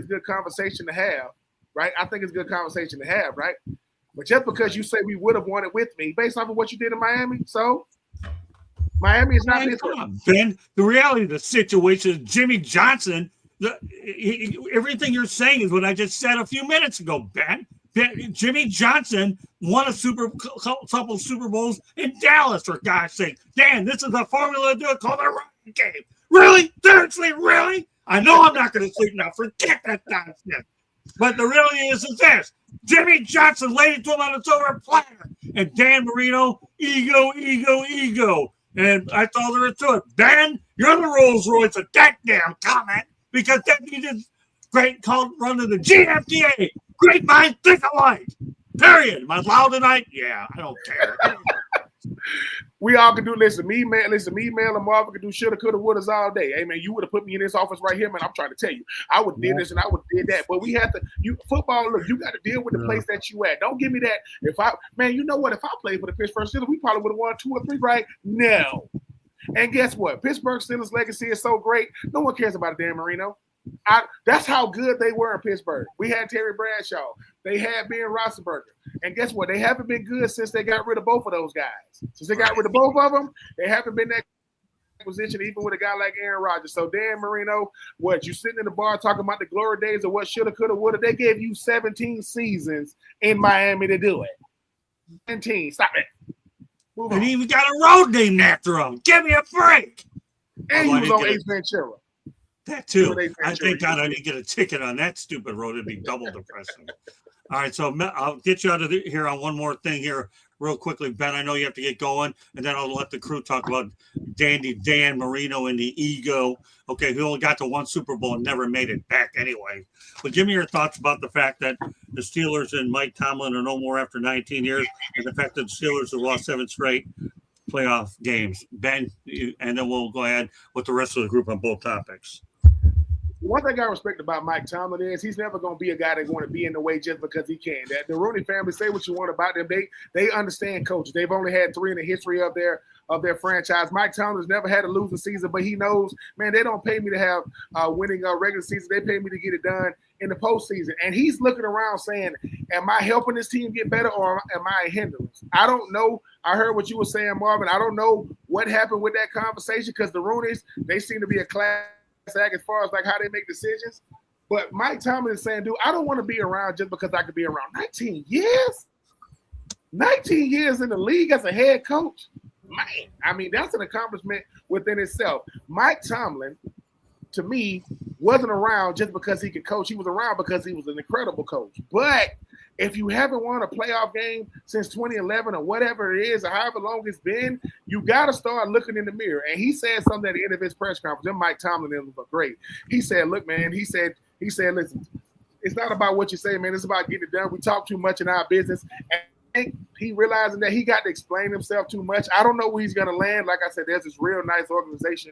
good conversation to have, right? I think it's good conversation to have, right? But just because you say we would have won it with me, based off of what you did in Miami, so Miami is not this. Come on, Ben. The reality of the situation is Jimmy Johnson. Everything you're saying is what I just said a few minutes ago, Ben. Jimmy Johnson won a couple Super Bowls in Dallas, for God's sake. Dan, this is the formula to do it called a running game. Really? Seriously, really? I know I'm not going to sleep now. Forget that nonsense. But the reality is this. Jimmy Johnson laid it to him on a silver platter. And Dan Marino, ego. And I told her to it. Ben, you're the Rolls Royce of that damn comment because that needed great called run to the GFDA. Great minds think alike. Period. Am I loud tonight? Yeah, I don't care. We all can do. Listen, me, Mel, and Marvin can do shoulda, coulda, wouldas all day. Hey, man, you would have put me in this office right here, man. I'm trying to tell you, I would did this and I would did that. But we have to. Football. Look, you got to deal with the place that you at. Don't give me that. You know what? If I played for the Pittsburgh Steelers, we probably would have won 2 or 3 right now. And guess what? Pittsburgh Steelers' legacy is so great. No one cares about Dan Marino. That's how good they were in Pittsburgh. We had Terry Bradshaw. They had Ben Roethlisberger. And guess what? They haven't been good since they got rid of both of those guys. Since they got rid of both of them, they haven't been that position even with a guy like Aaron Rodgers. So Dan Marino, what, you sitting in the bar talking about the glory days of what shoulda, coulda, woulda. They gave you 17 seasons in Miami to do it. 17. Stop it. And he even got a road named after him. Give me a break. And he was on Ace Ventura. That too. I think God I need to get a ticket on that stupid road. It'd be double depressing. All right, so I'll get you out of here on one more thing here real quickly, Ben. I know you have to get going, and then I'll let the crew talk about Dandy Dan Marino and the ego. Okay, he only got to 1 Super Bowl and never made it back anyway. But give me your thoughts about the fact that the Steelers and Mike Tomlin are no more after 19 years, and the fact that the Steelers have lost 7 straight playoff games. Ben, and then we'll go ahead with the rest of the group on both topics. One thing I respect about Mike Tomlin is he's never going to be a guy that's going to be in the way just because he can. That the Rooney family, say what you want about them, they understand coaches. They've only had 3 in the history of their franchise. Mike Tomlin's never had a losing season, but he knows, man, they don't pay me to have winning regular season. They pay me to get it done in the postseason. And he's looking around saying, am I helping this team get better or am I a hindrance? I don't know. I heard what you were saying, Marvin. I don't know what happened with that conversation because the Rooneys, they seem to be a class act as far as like how they make decisions. But Mike Tomlin is saying, dude, I don't want to be around just because I could be around. 19 years? 19 years in the league as a head coach? Man, I mean, that's an accomplishment within itself. Mike Tomlin, to me, wasn't around just because he could coach. He was around because he was an incredible coach. But if you haven't won a playoff game since 2011 or whatever it is or however long it's been, you got to start looking in the mirror. And he said something at the end of his press conference. And Mike Tomlin was great. He said, look, man, he said, listen, it's not about what you say, man. It's about getting it done. We talk too much in our business. And I think he realizing that he got to explain himself too much. I don't know where he's going to land. Like I said, there's this real nice organization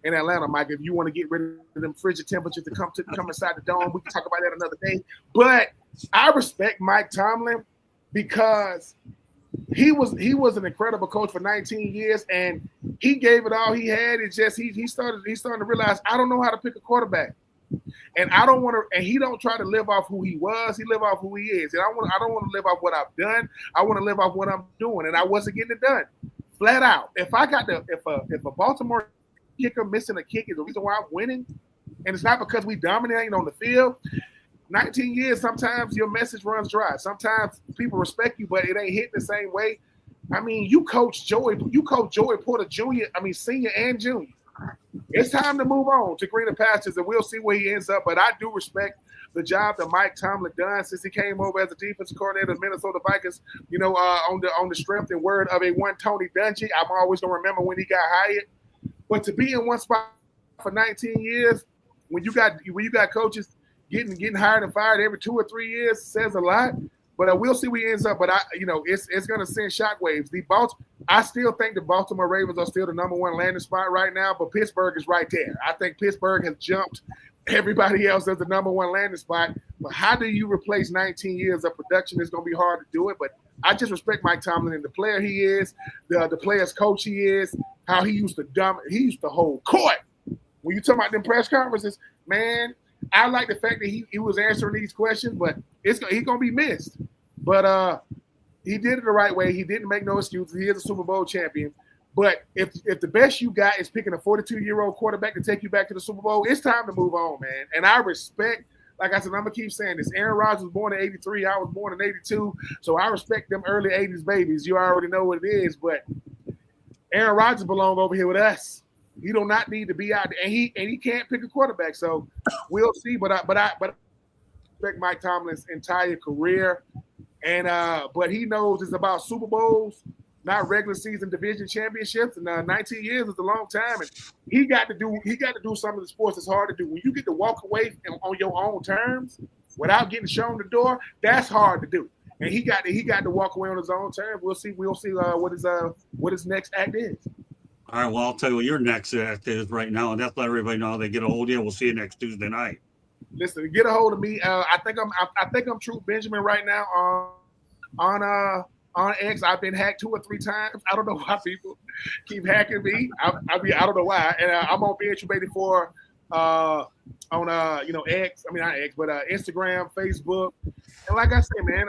in Atlanta, Mike. If you want to get rid of them frigid temperatures to come inside the dome, we can talk about that another day. But I respect Mike Tomlin because he was an incredible coach for 19 years, and he gave it all he had. It's just he's starting to realize I don't know how to pick a quarterback. And I don't want to. And he don't try to live off who he was. He live off who he is. And I don't want to live off what I've done. I want to live off what I'm doing. And I wasn't getting it done, flat out. If a Baltimore kicker missing a kick is the reason why I'm winning, and it's not because we dominating on the field. 19 years, sometimes your message runs dry. Sometimes people respect you, but it ain't hitting the same way. I mean, you coach Joey Porter Jr., senior and junior. It's time to move on to greener pastures, and we'll see where he ends up. But I do respect the job that Mike Tomlin done since he came over as a defensive coordinator of Minnesota Vikings, on the strength and word of a one Tony Dungy. I'm always going to remember when he got hired. But to be in one spot for 19 years, when you got coaches getting hired and fired every 2 or 3 years, says a lot. But we'll see where he ends up. But it's going to send shockwaves. I still think the Baltimore Ravens are still the number one landing spot right now, but Pittsburgh is right there. I think Pittsburgh has jumped everybody else as the number one landing spot. But how do you replace 19 years of production? It's going to be hard to do it. But I just respect Mike Tomlin and the player he is, the player's coach he is, how he used to hold court. When you talk about them press conferences, man, I like the fact that he was answering these questions, but he's going to be missed. But he did it the right way. He didn't make no excuses. He is a Super Bowl champion. But if the best you got is picking a 42-year-old quarterback to take you back to the Super Bowl, it's time to move on, man. And I respect, like I said, I'm going to keep saying this. Aaron Rodgers was born in 83. I was born in 82. So I respect them early 80s babies. You already know what it is. But Aaron Rodgers belongs over here with us. He do not need to be out there. And he can't pick a quarterback. So we'll see. But I respect Mike Tomlin's entire career. And but he knows it's about Super Bowls, not regular season division championships. And 19 years is a long time. And he got to do some of the sports that's hard to do. When you get to walk away on your own terms without getting shown the door, that's hard to do. And he got to walk away on his own terms. We'll see what his next act is. All right, well, I'll tell you what your next act is right now, and that's let everybody know how they get a hold of you. We'll see you next Tuesday night. Listen, get a hold of me. I think I'm True Benjamin right now on X. I've been hacked 2 or 3 times. I don't know why people keep hacking me. I don't know why. And I'm on BH84 on X. Not X, but Instagram, Facebook. And like I said, man,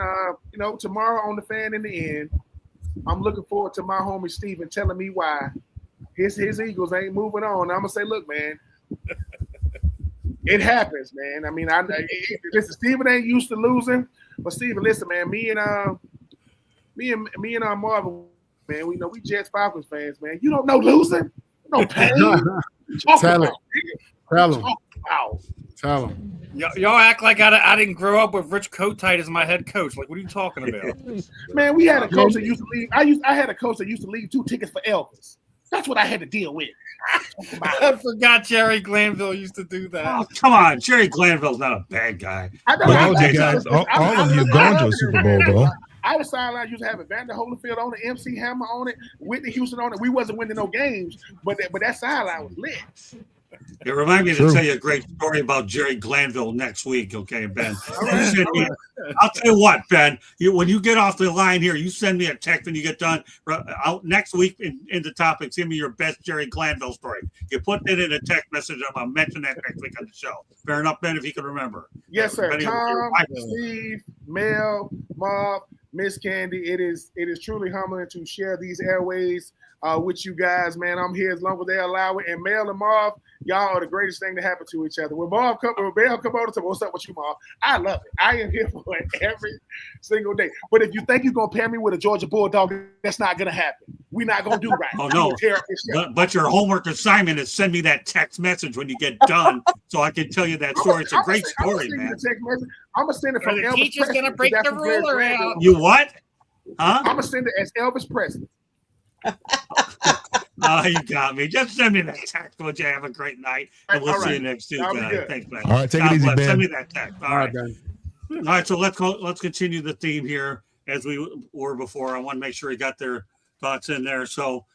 tomorrow on the Fan in the End, I'm looking forward to my homie Steven telling me why his Eagles ain't moving on. I'm gonna say, look, man, it happens, man. Listen, Steven ain't used to losing, but Steven, listen, man, me and Marvin, man, we Jets Falcons fans, man. You don't know losing, no pain. Tell him. Y'all act like I didn't grow up with Rich Kotite as my head coach. Like, what are you talking about? Man, we had a coach that used to leave. I had a coach that used to leave 2 tickets for Elvis. That's what I had to deal with. I forgot Jerry Glanville used to do that. Oh, come on. Jerry Glanville's not a bad guy. All of you guys, all of you have gone to a Super Bowl, though. Our sideline used to have Evander Holyfield on it, MC Hammer on it, Whitney Houston on it. We wasn't winning no games, but that sideline was lit. It reminds me to tell you a great story about Jerry Glanville next week, okay, Ben? I'll tell you what, Ben, when you get off the line here, you send me a text when you get done. Out next week in the topics, give me your best Jerry Glanville story. You put it in a text message, I'm going to mention that next week on the show. Fair enough, Ben, if you can remember. Yes, sir. Tom, Steve, Mel, Marv, Miss Candy, it is truly humbling to share these airways with you guys, man. I'm here as long as they allow it. And Mel and Marv, y'all are the greatest thing to happen to each other. When Mel come over and say, what's up with you, Marv? I love it. I am here for it every single day. But if you think you're going to pair me with a Georgia Bulldog, that's not going to happen. We're not going to do right. Oh, no. But your homework assignment is send me that text message when you get done so I can tell you that story. It's a great story, man. I'm going to send it from Elvis. The teacher's going to break the ruler out. You what? Huh? I'm going to send it as Elvis Presley. Oh, you got me. Just send me that text. Would you have a great night? And we'll see you next Tuesday. Thanks, man. All right, take it easy, Ben. Send me that text. All right, Ben. All right, so let's continue the theme here as we were before. I want to make sure you got their thoughts in there. So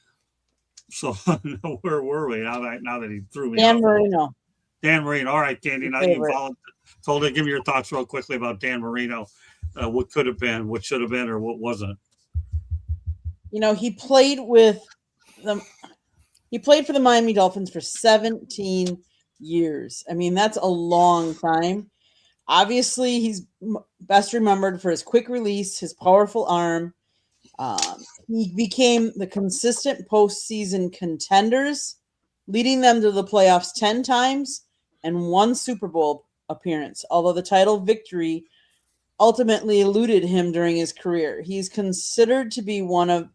where were we now that he threw me? Dan Marino. Dan Marino. All right, Candy. Now you told to give me your thoughts real quickly about Dan Marino. What could have been, what should have been, or what wasn't. He played for the Miami Dolphins for 17 years. I mean, that's a long time. Obviously, he's best remembered for his quick release, his powerful arm. He became the consistent postseason contenders, leading them to the playoffs 10 times and one Super Bowl appearance, although the title victory ultimately eluded him during his career. He's considered to be one of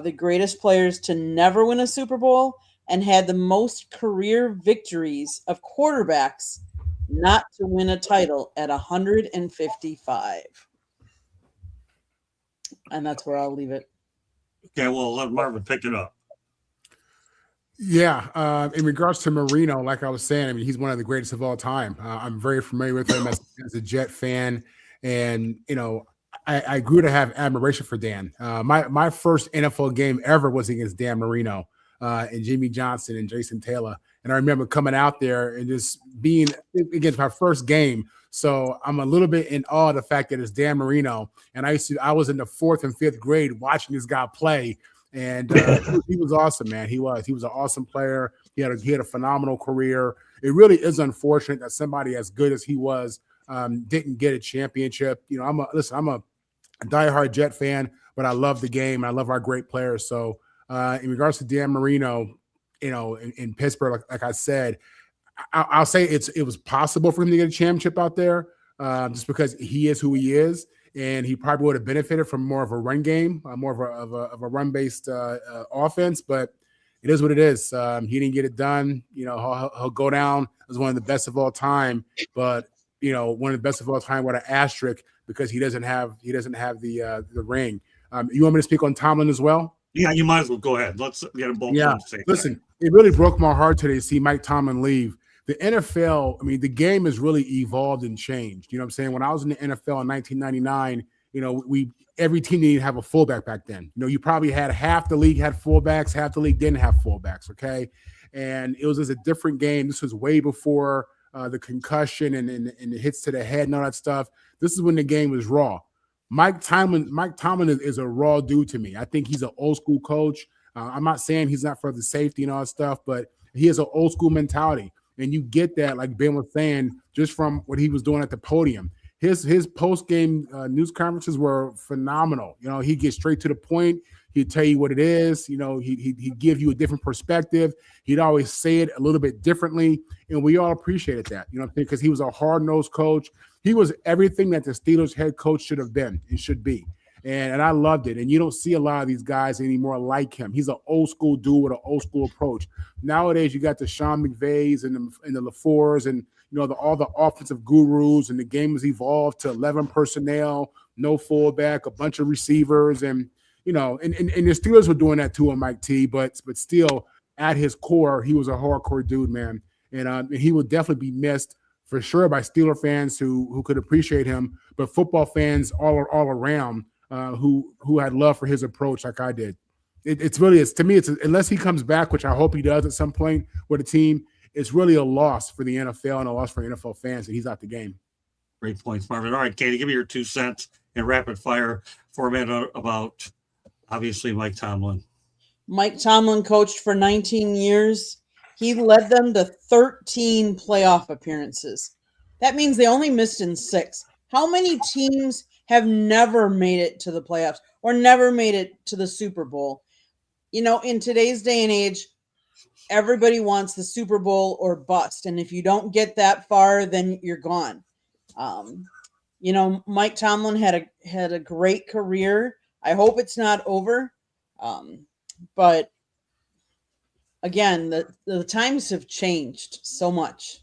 the greatest players to never win a Super Bowl and had the most career victories of quarterbacks not to win a title at 155. And that's where I'll leave it. Okay, well, let Marvin pick it up. Yeah, in regards to Marino, like I was saying, I mean, he's one of the greatest of all time. I'm very familiar with him as a Jet fan, and I grew to have admiration for Dan. My first NFL game ever was against Dan Marino and Jimmy Johnson and Jason Taylor, and I remember coming out there and just being against my first game. So I'm a little bit in awe of the fact that it's Dan Marino, and I was in the 4th and 5th grade watching this guy play. And he was awesome, man. He was an awesome player. He had a phenomenal career. It really is unfortunate that somebody as good as he was didn't get a championship. I'm a diehard Jet fan, but I love the game. And I love our great players. So in regards to Dan Marino, in Pittsburgh, like I said, I'll say it was possible for him to get a championship out there just because he is who he is. And he probably would have benefited from more of a run game, more of a run-based offense. But it is what it is. He didn't get it done. He'll go down as one of the best of all time. But one of the best of all time with an asterisk because he doesn't have the ring. You want me to speak on Tomlin as well? Yeah, you might as well go ahead. Let's get them both. Yeah, listen, it really broke my heart today to see Mike Tomlin leave. The NFL, I mean, the game has really evolved and changed. You know what I'm saying? When I was in the NFL in 1999, every team needed to have a fullback back then. You probably had half the league had fullbacks, half the league didn't have fullbacks, okay? And it was just a different game. This was way before the concussion and the hits to the head and all that stuff. This is when the game was raw. Mike Tomlin is a raw dude to me. I think he's an old school coach. I'm not saying he's not for the safety and all that stuff, but he has an old school mentality. And you get that, like Ben was saying, just from what he was doing at the podium. His post-game news conferences were phenomenal. He'd get straight to the point. He'd tell you what it is. He'd give you a different perspective. He'd always say it a little bit differently. And we all appreciated that, because he was a hard-nosed coach. He was everything that the Steelers head coach should have been and should be. And I loved it. And you don't see a lot of these guys anymore like him. He's an old school dude with an old school approach. Nowadays, you got the Sean McVays and the LaFleurs and all the offensive gurus, and the game has evolved to 11 personnel, no fullback, a bunch of receivers, and the Steelers were doing that too on Mike T. But still, at his core, he was a hardcore dude, man, and he would definitely be missed for sure by Steeler fans who could appreciate him, but football fans all around. Who had love for his approach like I did. It's really, to me, unless he comes back, which I hope he does at some point with a team, it's really a loss for the NFL and a loss for NFL fans that he's out the game. Great points, Marvin. All right, Katie, give me your 2 cents in rapid fire format about, obviously, Mike Tomlin. Mike Tomlin coached for 19 years. He led them to 13 playoff appearances. That means they only missed in 6. How many teams have never made it to the playoffs or never made it to the Super Bowl? In today's day and age, everybody wants the Super Bowl or bust. And if you don't get that far, then you're gone. Mike Tomlin had a great career. I hope it's not over. But again, the times have changed so much.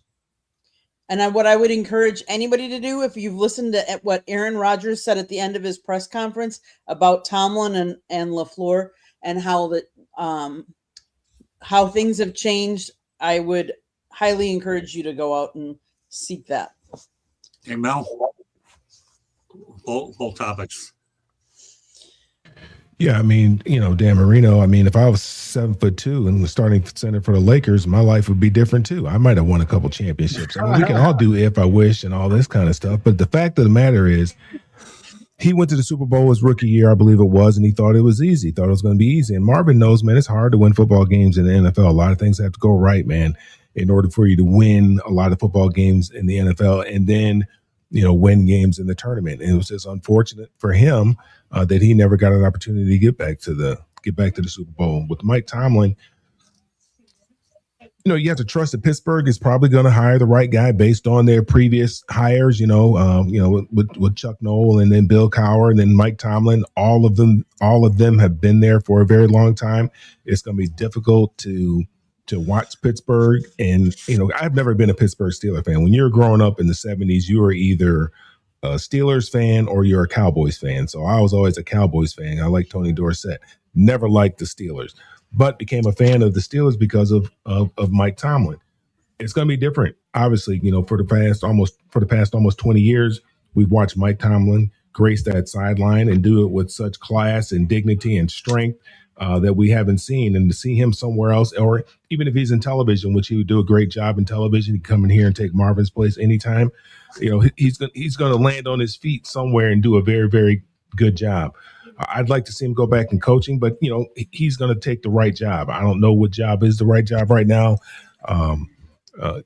And what I would encourage anybody to do, if you've listened to what Aaron Rodgers said at the end of his press conference about Tomlin and LaFleur and how things have changed, I would highly encourage you to go out and seek that. Hey, Mel, both topics. Yeah, I mean, Dan Marino, if I was 7'2" and the starting center for the Lakers, my life would be different too. I might have won a couple championships. We can all do if I wish and all this kind of stuff. But the fact of the matter is, he went to the Super Bowl his rookie year, I believe it was, and he thought it was easy. Thought it was going to be easy. And Marvin knows, man, it's hard to win football games in the NFL. A lot of things have to go right, man. in order for you to win a lot of football games in the NFL and then, win games in the tournament. And it was just unfortunate for him that he never got an opportunity to get back to the Super Bowl. With Mike Tomlin, you have to trust that Pittsburgh is probably going to hire the right guy based on their previous hires. With Chuck Noll and then Bill Cowher and then Mike Tomlin, all of them have been there for a very long time. It's going to be difficult to watch Pittsburgh, and I've never been a Pittsburgh Steelers fan. When you're growing up in the '70s, you were either a Steelers fan or you're a Cowboys fan. So I was always a Cowboys fan. I like Tony Dorsett. Never liked the Steelers, but became a fan of the Steelers because of Mike Tomlin. It's going to be different, obviously. For the past almost 20 years, we've watched Mike Tomlin grace that sideline and do it with such class and dignity and strength that we haven't seen. And to see him somewhere else, or even if he's in television, which he would do a great job in television, he'd come in here and take Marvin's place anytime. He's going to land on his feet somewhere and do a very, very good job. I'd like to see him go back in coaching, but he's going to take the right job. I don't know what job is the right job right now.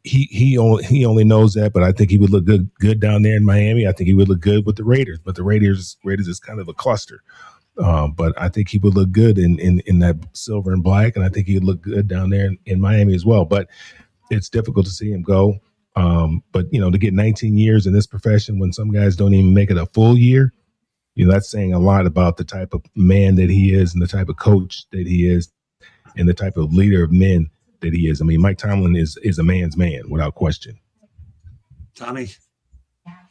He only knows that, but I think he would look good down there in Miami. I think he would look good with the Raiders, but the Raiders is kind of a cluster. But I think he would look good in that silver and black, and I think he would look good down there in Miami as well. But it's difficult to see him go. But to get 19 years in this profession when some guys don't even make it a full year, that's saying a lot about the type of man that he is and the type of coach that he is and the type of leader of men that he is. I mean, Mike Tomlin is a man's man without question. Tommy?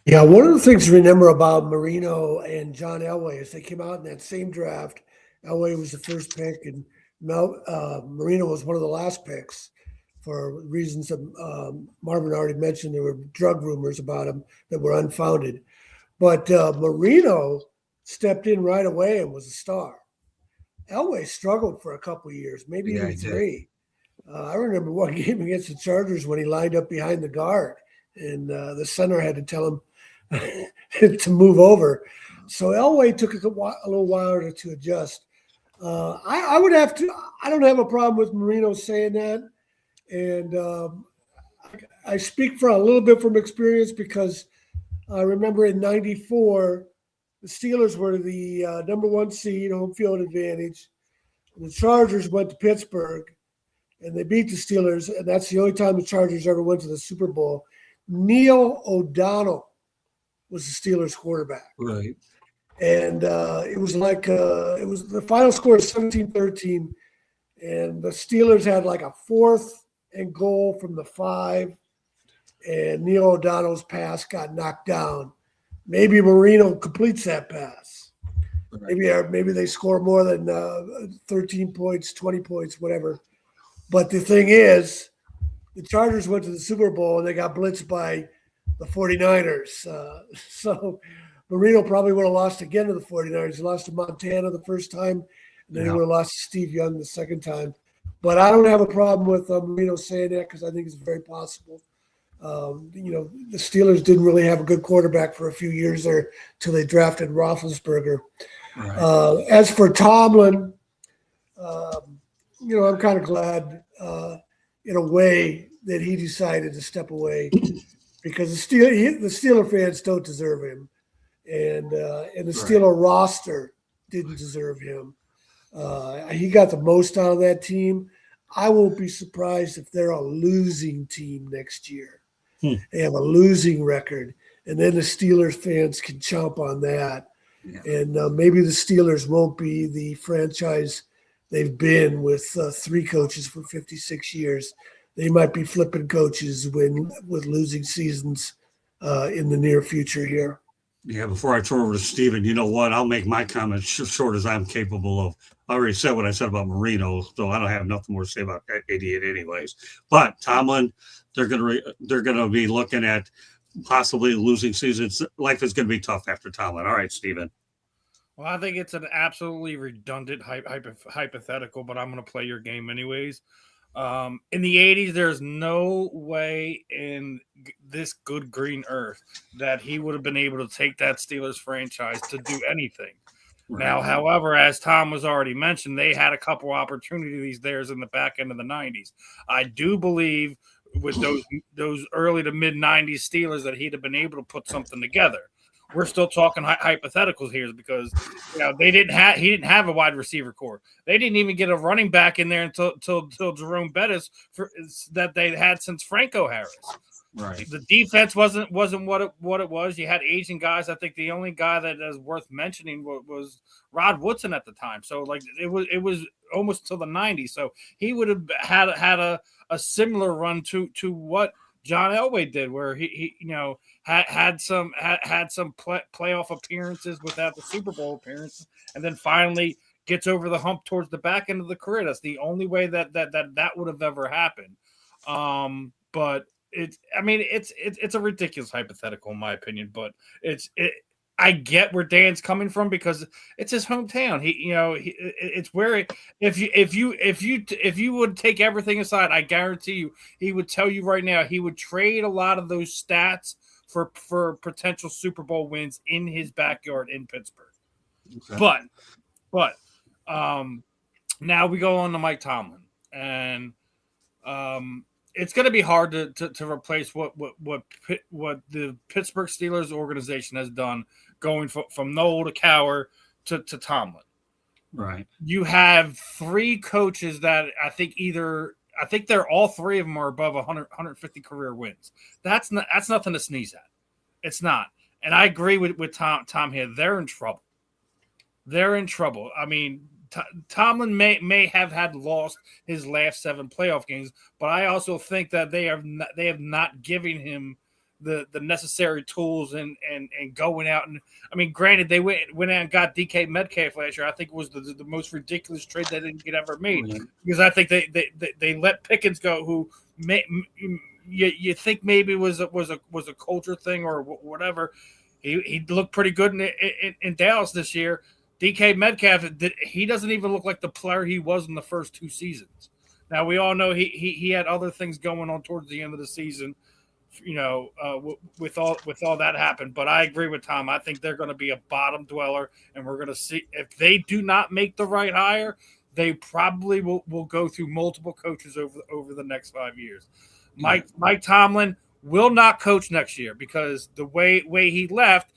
Yeah, one of the things to remember about Marino and John Elway is they came out in that same draft. Elway was the first pick, and Marino was one of the last picks for reasons that Marvin already mentioned. There were drug rumors about him that were unfounded. But Marino stepped in right away and was a star. Elway struggled for a couple of years, maybe even 3. I remember one game against the Chargers when he lined up behind the guard, and the center had to tell him to move over. So Elway took a little while to adjust. I would have to. I don't have a problem with Marino saying that, and I speak for a little bit from experience because I remember in '94 the Steelers were the number 1 seed, home field advantage. And the Chargers went to Pittsburgh, and they beat the Steelers, and that's the only time the Chargers ever went to the Super Bowl. Neil O'Donnell was the Steelers quarterback. Right. And it was like the final score is 17-13, and the Steelers had like a 4th and goal from the 5, and Neil O'Donnell's pass got knocked down. Maybe Marino completes that pass. Maybe they score more than 13 points, 20 points, whatever. But the thing is, the Chargers went to the Super Bowl and they got blitzed by the 49ers. So Marino probably would have lost again to the 49ers. He lost to Montana the first time, and then he would have lost to Steve Young the second time. But I don't have a problem with Marino saying that because I think it's very possible. The Steelers didn't really have a good quarterback for a few years there till they drafted Roethlisberger. Right. As for Tomlin, I'm kind of glad in a way that he decided to step away because the Steeler fans don't deserve him, and the Steeler roster didn't deserve him. He got the most out of that team. I won't be surprised if they're a losing team next year. They have a losing record, and then the Steelers fans can chomp on that. Yeah. And maybe the Steelers won't be the franchise they've been with 3 coaches for 56 years. They might be flipping coaches with losing seasons in the near future here. Yeah, before I turn over to Steven, you know what? I'll make my comments short as I'm capable of. I already said what I said about Marino, so I don't have nothing more to say about that idiot anyways. But Tomlin, they're gonna be looking at possibly losing seasons. Life is going to be tough after Tomlin. All right, Steven. Well, I think it's an absolutely redundant hypothetical, but I'm going to play your game anyways. In the 80s, there's no way in this good green earth that he would have been able to take that Steelers franchise to do anything. Right. Now, however, as Tom was already mentioned, they had a couple opportunities there in the back end of the 90s. I do believe with those early to mid '90s Steelers that he'd have been able to put something together. We're still talking hypotheticals here because he didn't have a wide receiver core. They didn't even get a running back in there until Jerome Bettis that they had since Franco Harris. Right. The defense wasn't what it was. You had Asian guys. I think the only guy that is worth mentioning was Rod Woodson at the time. So like it was almost till the '90s. So he would have had a similar run to what John Elway did, where he had some playoff appearances without the Super Bowl appearance, and then finally gets over the hump towards the back end of the career. That's the only way that would have ever happened. But it's a ridiculous hypothetical in my opinion, but I get where Dan's coming from because it's his hometown. It's where if you would take everything aside, I guarantee you he would tell you right now he would trade a lot of those stats for potential Super Bowl wins in his backyard in Pittsburgh. Okay. But now we go on to Mike Tomlin, and it's going to be hard to replace what the Pittsburgh Steelers organization has done, going from Noel to Cowher to Tomlin. Right. You have three coaches that I think they're all three of them are above 150 career wins. That's nothing to sneeze at. It's not. And I agree with Tom here. They're in trouble. I mean, Tomlin may have had lost his last 7 playoff games, but I also think that they have not given him the necessary tools and going out and granted they went out and got DK Metcalf last year. I think it was the most ridiculous trade that they could ever made because I think they let Pickens go, who you think maybe was a culture thing or whatever. He looked pretty good in Dallas this year. DK Metcalf, he doesn't even look like the player he was in the first 2 seasons. Now we all know he had other things going on towards the end of the season, with all that happened. But I agree with Tom. I think they're going to be a bottom dweller, and we're going to see if they do not make the right hire, they probably will go through multiple coaches over the next 5 years. Mike Tomlin will not coach next year because the way he left,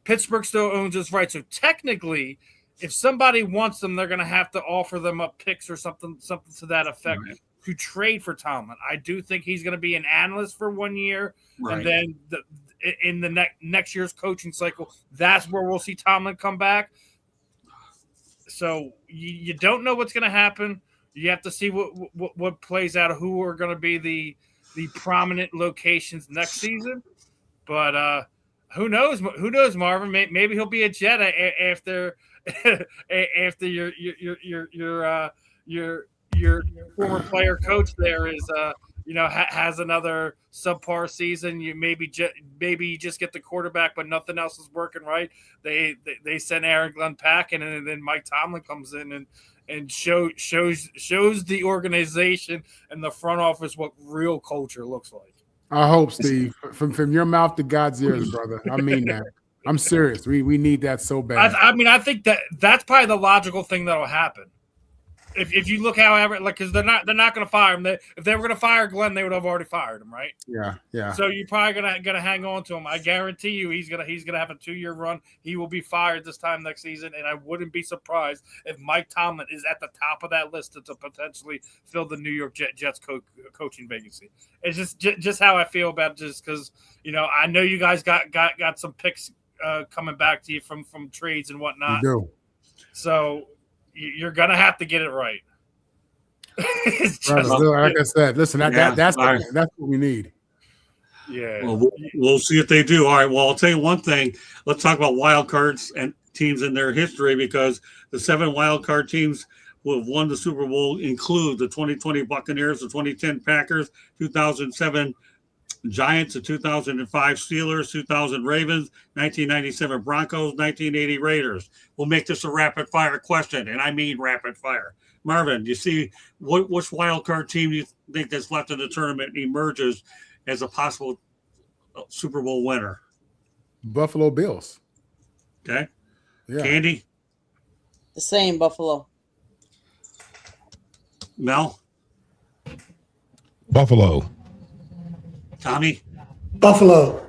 Pittsburgh still owns his right. So technically, if somebody wants them, they're going to have to offer them up picks or something to that effect to trade for Tomlin. I do think he's going to be an analyst for 1 year, and then in the next year's coaching cycle, that's where we'll see Tomlin come back. So you don't know what's going to happen. You have to see what plays out, who are going to be the prominent locations next season. But who knows? Who knows, Marvin? Maybe he'll be a Jet after your former player coach there is has another subpar season. You maybe you just get the quarterback, but nothing else is working right. They send Aaron Glenn packing, and then Mike Tomlin comes in and shows the organization and the front office what real culture looks like. I hope, Steve, from your mouth to God's ears, brother. I mean that. I'm serious. We need that so bad. I think that's probably the logical thing that'll happen. If you look because they're not going to fire him. If they were going to fire Glenn, they would have already fired him, right? Yeah. So you're probably gonna hang on to him. I guarantee you, he's gonna have a 2-year run. He will be fired this time next season, and I wouldn't be surprised if Mike Tomlin is at the top of that list to potentially fill the New York Jets coaching vacancy. It's just how I feel about it, just because I know you guys got some picks coming back to you from trades and whatnot. We do. So you're gonna have to get it right. Like I said, listen, that's what we need. Yeah. Well, we'll see if they do. All right. Well, I'll tell you one thing. Let's talk about wild cards and teams in their history, because the 7 wild card teams who have won the Super Bowl include the 2020 Buccaneers, the 2010 Packers, 2007 Giants, the 2005 Steelers, 2000 Ravens, 1997 Broncos, 1980 Raiders. We'll make this a rapid fire question, and I mean rapid fire. Marvin, do you see which wild card team you think that's left in the tournament emerges as a possible Super Bowl winner? Buffalo Bills. Okay. Yeah. Candy? The same, Buffalo. Mel? Buffalo. Tommy, Buffalo.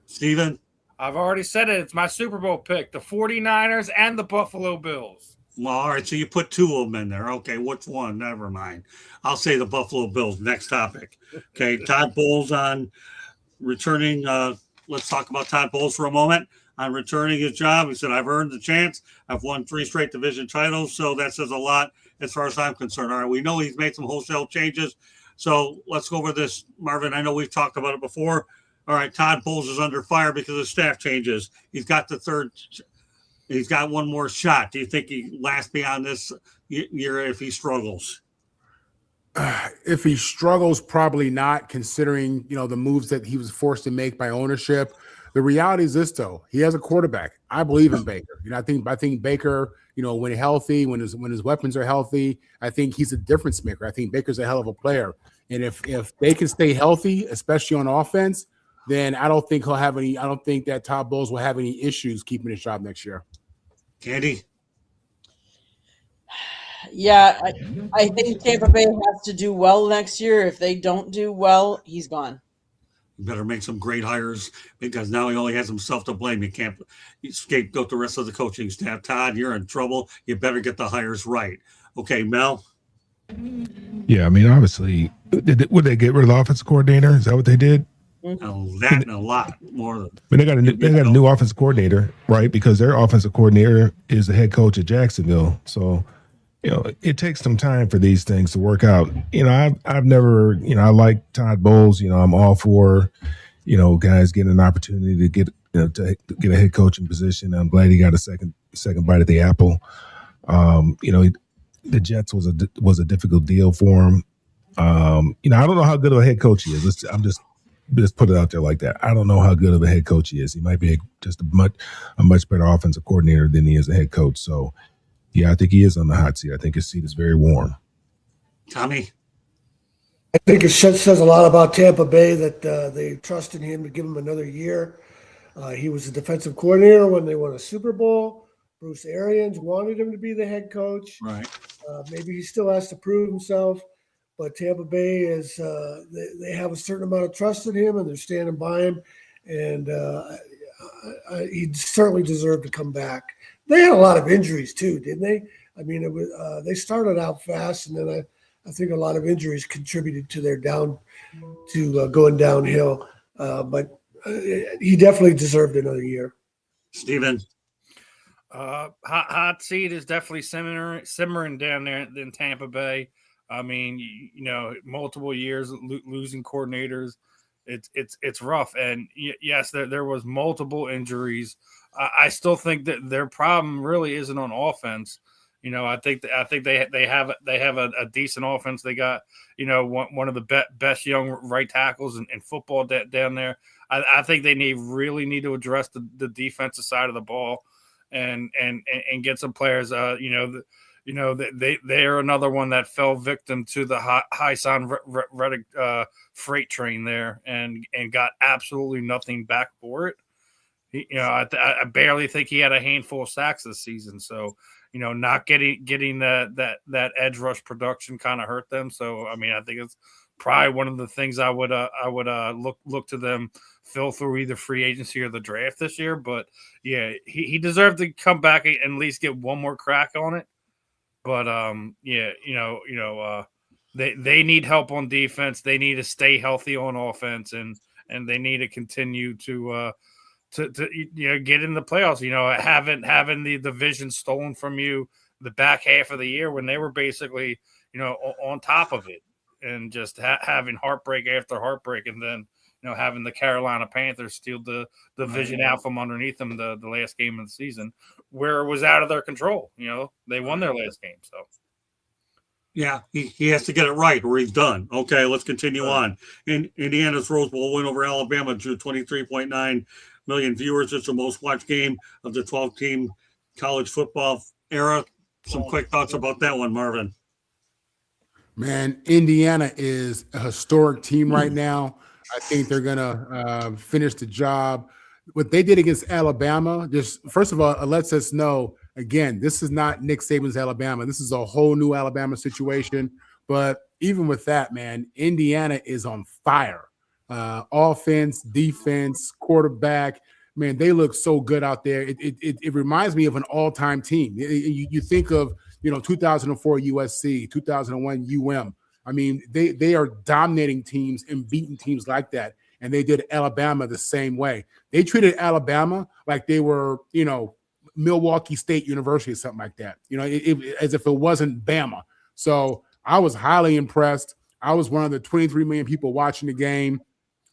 Steven? I've already said it. It's my Super Bowl pick: the 49ers and the Buffalo Bills. Well, all right, so you put two of them in there. Okay, which one? Never mind. I'll say the Buffalo Bills. Next topic. Okay, Todd Bowles on returning. Let's talk about Todd Bowles for a moment. On returning his job, he said, "I've earned the chance. I've won 3 straight division titles, so that says a lot as far as I'm concerned." All right, we know he's made some wholesale changes, so let's go over this, Marvin. I know we've talked about it before. All right, Todd Bowles is under fire because of staff changes. He's got the third. He's got one more shot. Do you think he lasts beyond this year if he struggles? If he struggles, probably not, considering, the moves that he was forced to make by ownership. The reality is this, though: he has a quarterback. I believe in Baker. I think Baker, when healthy, when his weapons are healthy, I think he's a difference maker. I think Baker's a hell of a player. And if they can stay healthy, especially on offense, then I don't think that Todd Bowles will have any issues keeping his job next year. Candy? Yeah, I think Tampa Bay has to do well next year. If they don't do well, he's gone. You better make some great hires, because now he only has himself to blame. You can't scapegoat the rest of the coaching staff. Todd, you're in trouble. You better get the hires right. Okay, Mel? Yeah, I mean, obviously, would they get rid of the offensive coordinator? Is that what they did? That and a lot more. But they got a new offensive coordinator, right? Because their offensive coordinator is the head coach at Jacksonville. So, it takes some time for these things to work out. I've never, I like Todd Bowles. I'm all for, guys getting an opportunity to get to get a head coaching position. I'm glad he got a second bite at the apple. The Jets was a difficult deal for him. I don't know how good of a head coach he is. I'm just put it out there like that. I don't know how good of a head coach he is. He might be just a much better offensive coordinator than he is a head coach. So, yeah, I think he is on the hot seat. I think his seat is very warm. Tommy? I think it says a lot about Tampa Bay that they trusted him to give him another year. He was the defensive coordinator when they won a Super Bowl. Bruce Arians wanted him to be the head coach. Right. Maybe he still has to prove himself, but Tampa Bay is they have a certain amount of trust in him, and they're standing by him. And he certainly deserved to come back. They had a lot of injuries too, didn't they? I mean, it was they started out fast, and then I think a lot of injuries contributed to their going downhill. But he definitely deserved another year. Steven? Hot seat is definitely simmering down there in Tampa Bay. I mean, multiple years losing coordinators. It's rough. And yes, there was multiple injuries. I still think that their problem really isn't on offense. I think they have a decent offense. They got one of the best young right tackles in football down there. I think they really need to address the defensive side of the ball and get some players. They are another one that fell victim to the Haason Reddick freight train there and got absolutely nothing back for it. I barely think he had a handful of sacks this season. So, not getting that edge rush production kind of hurt them. So, I mean, I think it's probably one of the things I would look to them fill through either free agency or the draft this year. But yeah, he deserved to come back and at least get one more crack on it. But they need help on defense. They need to stay healthy on offense, and they need to continue to get in the playoffs. Having the division stolen from you the back half of the year when they were basically on top of it, and just having heartbreak after heartbreak, and then having the Carolina Panthers steal the division out from underneath them the last game of the season, where it was out of their control. They won their last game, so. Yeah, he has to get it right or he's done. Okay, let's continue on. Indiana's Rose Bowl win over Alabama drew 23.9 million viewers. It's the most watched game of the 12-team college football era. Some quick thoughts about that one, Marvin. Man, Indiana is a historic team right now. I think they're going to finish the job. What they did against Alabama, just first of all, it lets us know, again, this is not Nick Saban's Alabama. This is a whole new Alabama situation. But even with that, man, Indiana is on fire. offense, defense, quarterback. Man, they look so good out there. It reminds me of an all-time team. You think of 2004 USC, 2001 UM. I mean, they are dominating teams and beating teams like that. And they did Alabama the same way. They treated Alabama like they were, Milwaukee State University or something like that. As if it wasn't Bama. So I was highly impressed. I was one of the 23 million people watching the game,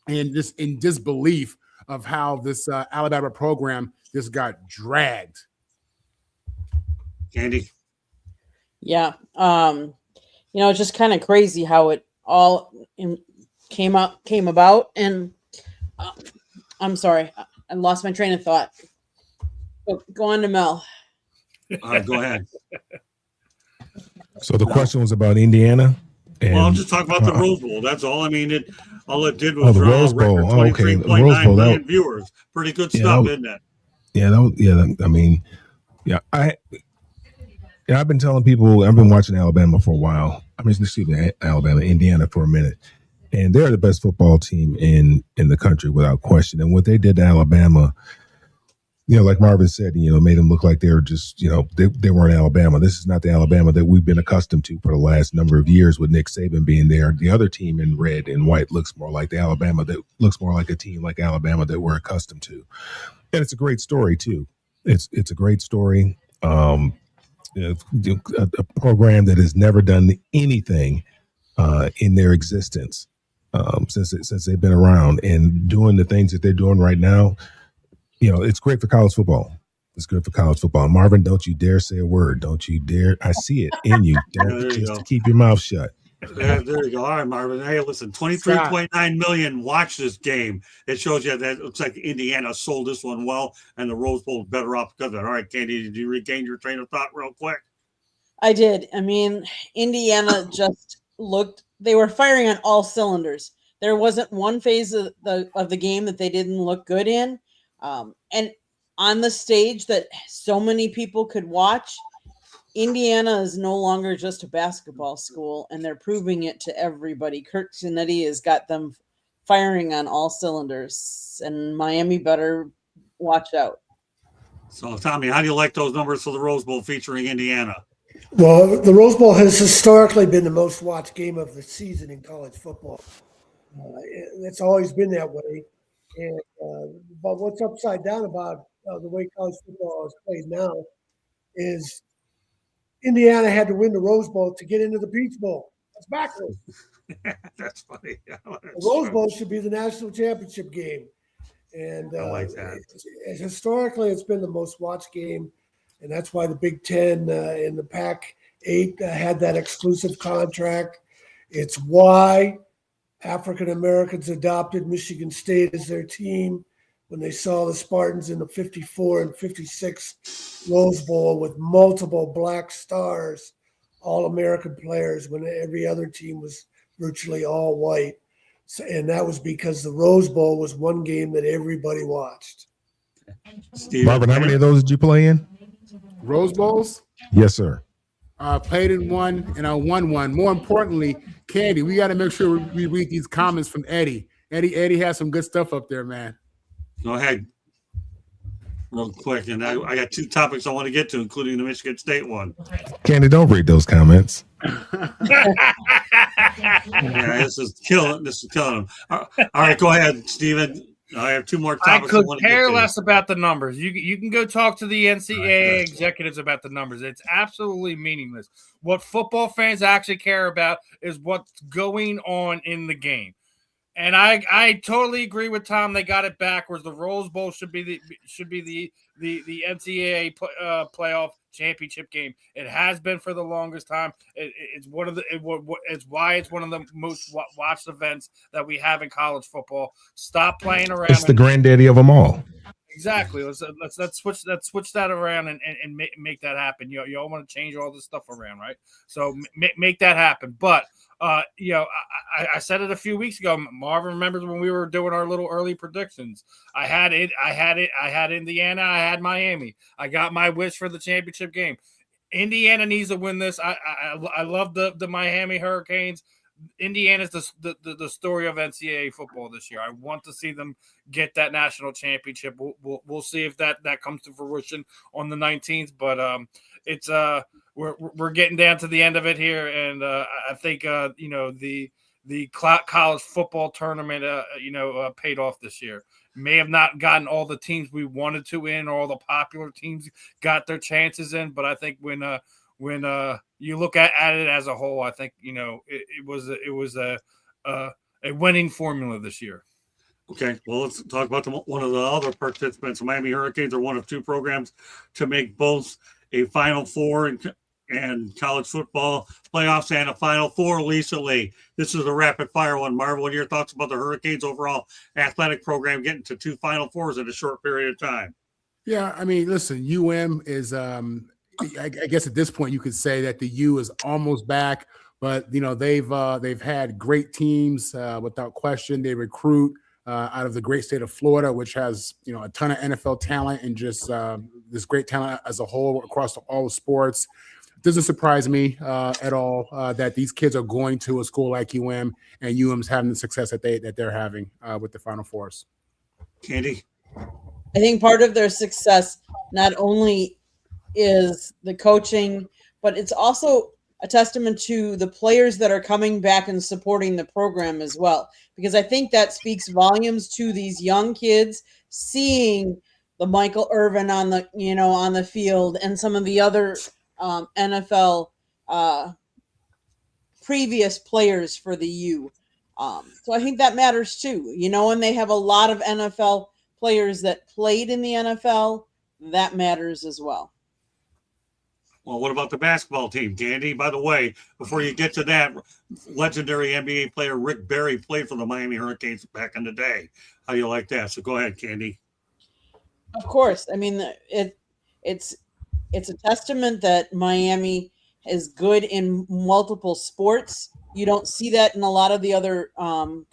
and just in disbelief of how this Alabama program just got dragged. Candy. Yeah. It's just kind of crazy how it all came about. And I'm sorry, I lost my train of thought. Go on to Mel. All right, go ahead. So the question was about Indiana. And, Well, I'll just talk about the Rose Bowl. That's all. I mean, all it did was the draw Rose a record Bowl. Okay, the 23.9 Rose Bowl, million viewers. Pretty good stuff, isn't it? I've been telling people, I've been watching Alabama for a while. Indiana for a minute. And they're the best football team in the country without question. And what they did to Alabama, like Marvin said, made them look like they were just, they weren't Alabama. This is not the Alabama that we've been accustomed to for the last number of years with Nick Saban being there. The other team in red and white looks more like the Alabama that looks more like a team like Alabama that we're accustomed to. And it's a great story too. It's a great story. A program that has never done anything in their existence since they've been around, and doing the things that they're doing right now. It's great for college football. It's good for college football. Marvin, don't you dare say a word. Don't you dare. I see it in you. Keep your mouth shut. There you go. All right, Marvin. Hey, listen, 23.9 million watch this game. It shows you that it looks like Indiana sold this one well, and the Rose Bowl is better off because of it. All right, Candy, did you regain your train of thought real quick? I did. I mean, Indiana just they were firing on all cylinders. There wasn't one phase of the game that they didn't look good in. And on the stage that so many people could watch, Indiana is no longer just a basketball school, and they're proving it to everybody. Kirk Cinetti has got them firing on all cylinders, and Miami better watch out. So, Tommy, how do you like those numbers for the Rose Bowl featuring Indiana? Well, the Rose Bowl has historically been the most watched game of the season in college football. It's always been that way. And but what's upside down about the way college football is played now is Indiana had to win the Rose Bowl to get into the Peach Bowl. That's backwards. That's funny. The Rose Bowl should be the national championship game. And I like that. Historically, it's been the most watched game. And that's why the Big Ten and the Pac-8 had that exclusive contract. It's why African Americans adopted Michigan State as their team when they saw the Spartans in the 54 and 56 Rose Bowl with multiple black stars, all American players, when every other team was virtually all white. So, and that was because the Rose Bowl was one game that everybody watched. Marvin, how many of those did you play in? Rose Bowls? Yes, sir. I played in one, and I won one. More importantly, Candy, we got to make sure we read these comments from Eddie. Eddie has some good stuff up there, man. Go ahead. Real quick. And I got two topics I want to get to, including the Michigan State one. Candy, don't read those comments. Yeah, this is killing them. All right, go ahead, Steven. I have two more topics. I could care less about the numbers. You can go talk to the NCAA executives about the numbers. It's absolutely meaningless. What football fans actually care about is what's going on in the game. And I totally agree with Tom. They got it backwards. The Rose Bowl should be the NCAA playoff championship game. It has been for the longest time. It's why it's one of the most watched events that we have in college football. Stop playing around. It's the granddaddy of them all. Exactly. Let's switch that around and make that happen. You all want to change all this stuff around, right? So make that happen. But I said it a few weeks ago. Marvin remembers when we were doing our little early predictions. I had Indiana. I had Miami. I got my wish for the championship game. Indiana needs to win this. I love the Miami Hurricanes. Indiana's the story of NCAA football this year. I want to see them get that national championship. We'll see if that comes to fruition on the 19th. But it's we're getting down to the end of it here, and I think the college football tournament paid off this year. May have not gotten all the teams we wanted to in, or all the popular teams got their chances in, but I think when you look at it as a whole, I think it was a winning formula this year. Okay, well, let's talk about one of the other participants. Miami Hurricanes are one of two programs to make both a Final Four and college football playoffs and a Final Four recently. This is a rapid fire one. Marv, what are your thoughts about the Hurricanes' overall athletic program getting to two Final Fours in a short period of time? Yeah, I mean, listen, UM is I guess at this point you could say that the U is almost back, but they've had great teams without question. They recruit out of the great state of Florida, which has a ton of NFL talent and just this great talent as a whole across all the sports. It doesn't surprise me at all that these kids are going to a school like UM, and UM's having the success that they're having with the Final Fours. Candy? I think part of their success not only is the coaching, but it's also a testament to the players that are coming back and supporting the program as well. Because I think that speaks volumes to these young kids seeing the Michael Irvin on the field and some of the other NFL previous players for the U. So I think that matters too. And they have a lot of NFL players that played in the NFL. That matters as well. Well, what about the basketball team, Candy? By the way, before you get to that, legendary NBA player Rick Barry played for the Miami Hurricanes back in the day. How do you like that? So go ahead, Candy. Of course. I mean, it's a testament that Miami is good in multiple sports. You don't see that in a lot of the other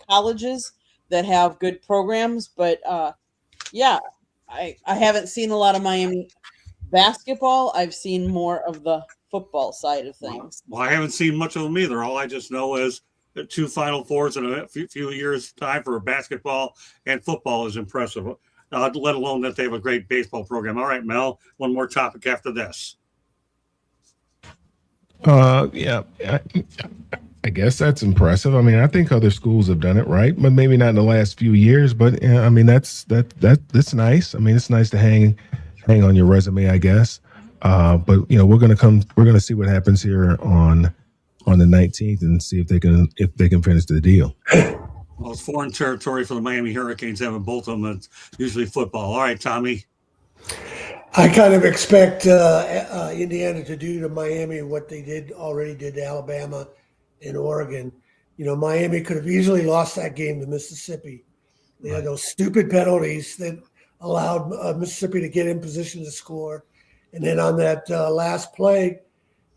colleges that have good programs. But, I haven't seen a lot of Miami basketball. I've seen more of the football side of things. Well, I haven't seen much of them either. All I just know is that two Final Fours in a few years' time for basketball and football is impressive, let alone that they have a great baseball program. All right, Mel, one more topic after this. Yeah, I guess that's impressive. I mean, I think other schools have done it right, but maybe not in the last few years. But I mean, that's nice. I mean, it's nice to hang on your resume, I guess. But we're gonna see what happens here on the 19th and see if they can finish the deal. Well, it's foreign territory for the Miami Hurricanes having both of them. It's usually football. All right, Tommy. I kind of expect Indiana to do to Miami what they already did to Alabama and Oregon. Miami could have easily lost that game to Mississippi. They had those stupid penalties that allowed Mississippi to get in position to score. And then on that last play,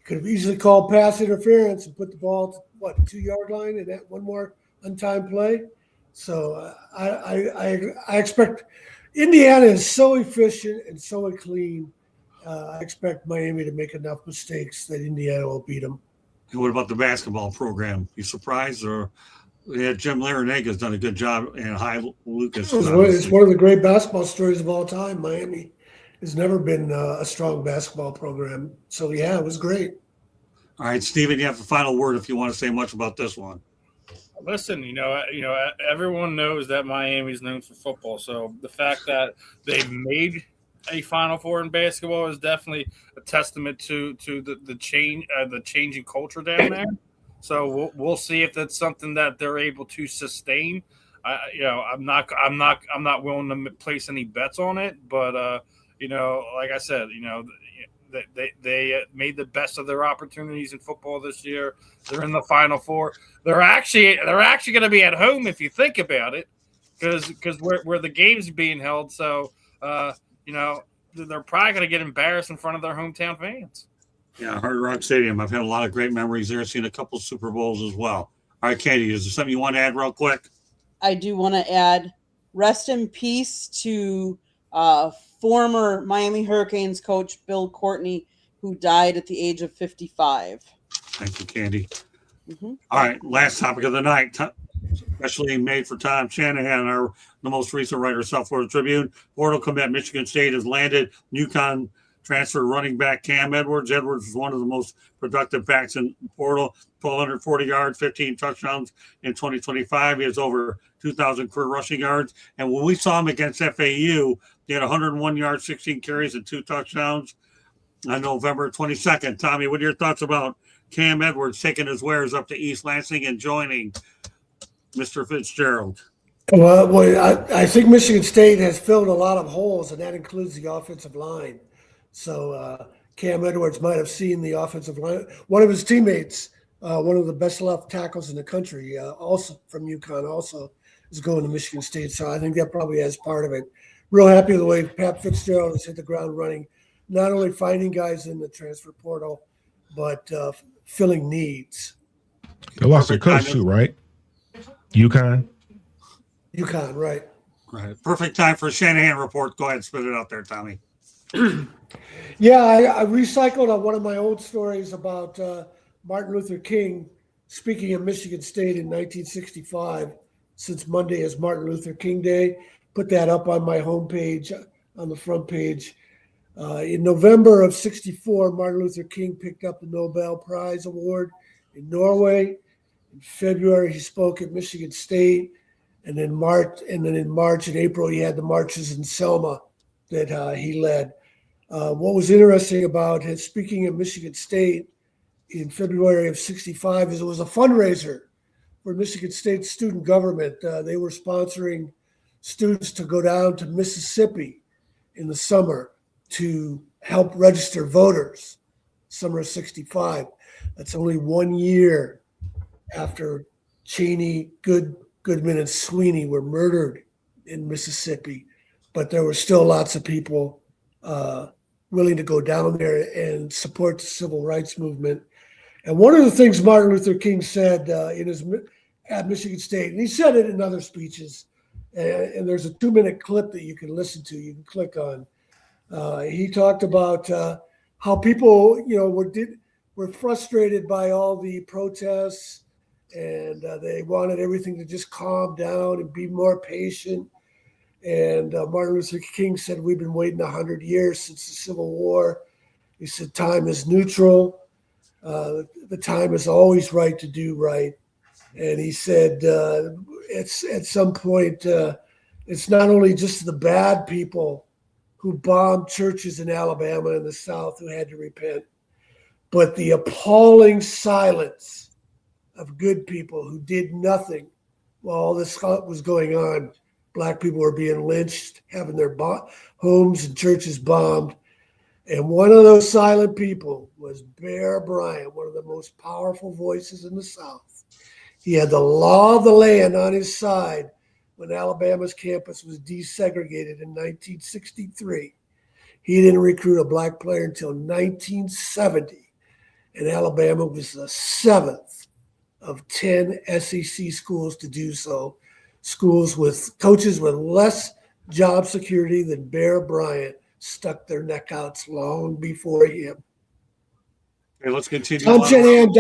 could have easily called pass interference and put the ball to 2-yard line and that one more untimed play. So I expect Indiana is so efficient and so clean. I expect Miami to make enough mistakes that Indiana will beat them. And what about the basketball program? You surprised, or Jim Larinaga has done a good job, and Hi Lucas. It's one of the great basketball stories of all time. Miami has never been a strong basketball program. So, yeah, it was great. All right, Steven, you have the final word if you want to say much about this one. Listen, everyone knows that Miami's known for football. So the fact that they've made a Final Four in basketball is definitely a testament to the changing culture down there. So we'll see if that's something that they're able to sustain. I'm not willing to place any bets on it, but like I said, they made the best of their opportunities in football this year. They're in the Final Four. They're actually going to be at home if you think about it, because where the game's being held. So they're probably going to get embarrassed in front of their hometown fans. Yeah, Hard Rock Stadium. I've had a lot of great memories there. Seen a couple Super Bowls as well. All right, Katie, is there something you want to add real quick? I do want to add rest in peace to former Miami Hurricanes coach Bill Courtney, who died at the age of 55. Thank you, Candy. Mhm. All right, last topic of the night, especially made for Tom Shanahan, the most recent writer, South Florida Tribune. Portal commit Michigan State has landed UConn transfer running back Cam Edwards. Edwards is one of the most productive backs in portal, 1,240 yards, 15 touchdowns in 2025. He has over 2,000 career rushing yards. And when we saw him against FAU, he had 101 yards, 16 carries, and 2 touchdowns on November 22nd. Tommy, what are your thoughts about Cam Edwards taking his wares up to East Lansing and joining Mr. Fitzgerald? Well, I think Michigan State has filled a lot of holes, and that includes the offensive line. So Cam Edwards might have seen the offensive line. One of his teammates, one of the best left tackles in the country, also from UConn, also is going to Michigan State. So I think that probably has part of it. Real happy with the way Pat Fitzgerald has hit the ground running, not only finding guys in the transfer portal, but filling needs. They lost their coach too, right? UConn, right. Right. Perfect time for a Shanahan report. Go ahead and spit it out there, Tommy. Yeah, I recycled on one of my old stories about Martin Luther King speaking at Michigan State in 1965, since Monday is Martin Luther King Day. Put that up on my homepage, on the front page. In November of 64, Martin Luther King picked up the Nobel Prize Award in Norway. In February, he spoke at Michigan State. And then in March and April, he had the marches in Selma that he led. What was interesting about his speaking at Michigan State in February of 65 is it was a fundraiser for Michigan State student government. They were sponsoring students to go down to Mississippi in the summer to help register voters, summer of 65. That's only 1 year after Cheney, Goodman, and Sweeney were murdered in Mississippi. But there were still lots of people willing to go down there and support the civil rights movement. And one of the things Martin Luther King said at Michigan State, and he said it in other speeches, and there's a 2-minute clip that you can listen to, you can click on. He talked about how people, were frustrated by all the protests, and they wanted everything to just calm down and be more patient. And Martin Luther King said, we've been waiting 100 years since the Civil War. He said, time is neutral. The time is always right to do right. And he said, it's at some point, it's not only just the bad people who bombed churches in Alabama and the South who had to repent, but the appalling silence of good people who did nothing while all this was going on. Black people were being lynched, having their homes and churches bombed. And one of those silent people was Bear Bryant, one of the most powerful voices in the South. He had the law of the land on his side when Alabama's campus was desegregated in 1963. He didn't recruit a black player until 1970. And Alabama was the 7th of 10 SEC schools to do so. Schools with coaches with less job security than Bear Bryant stuck their neck outs long before him. Okay, let's continue. Tom Shanahan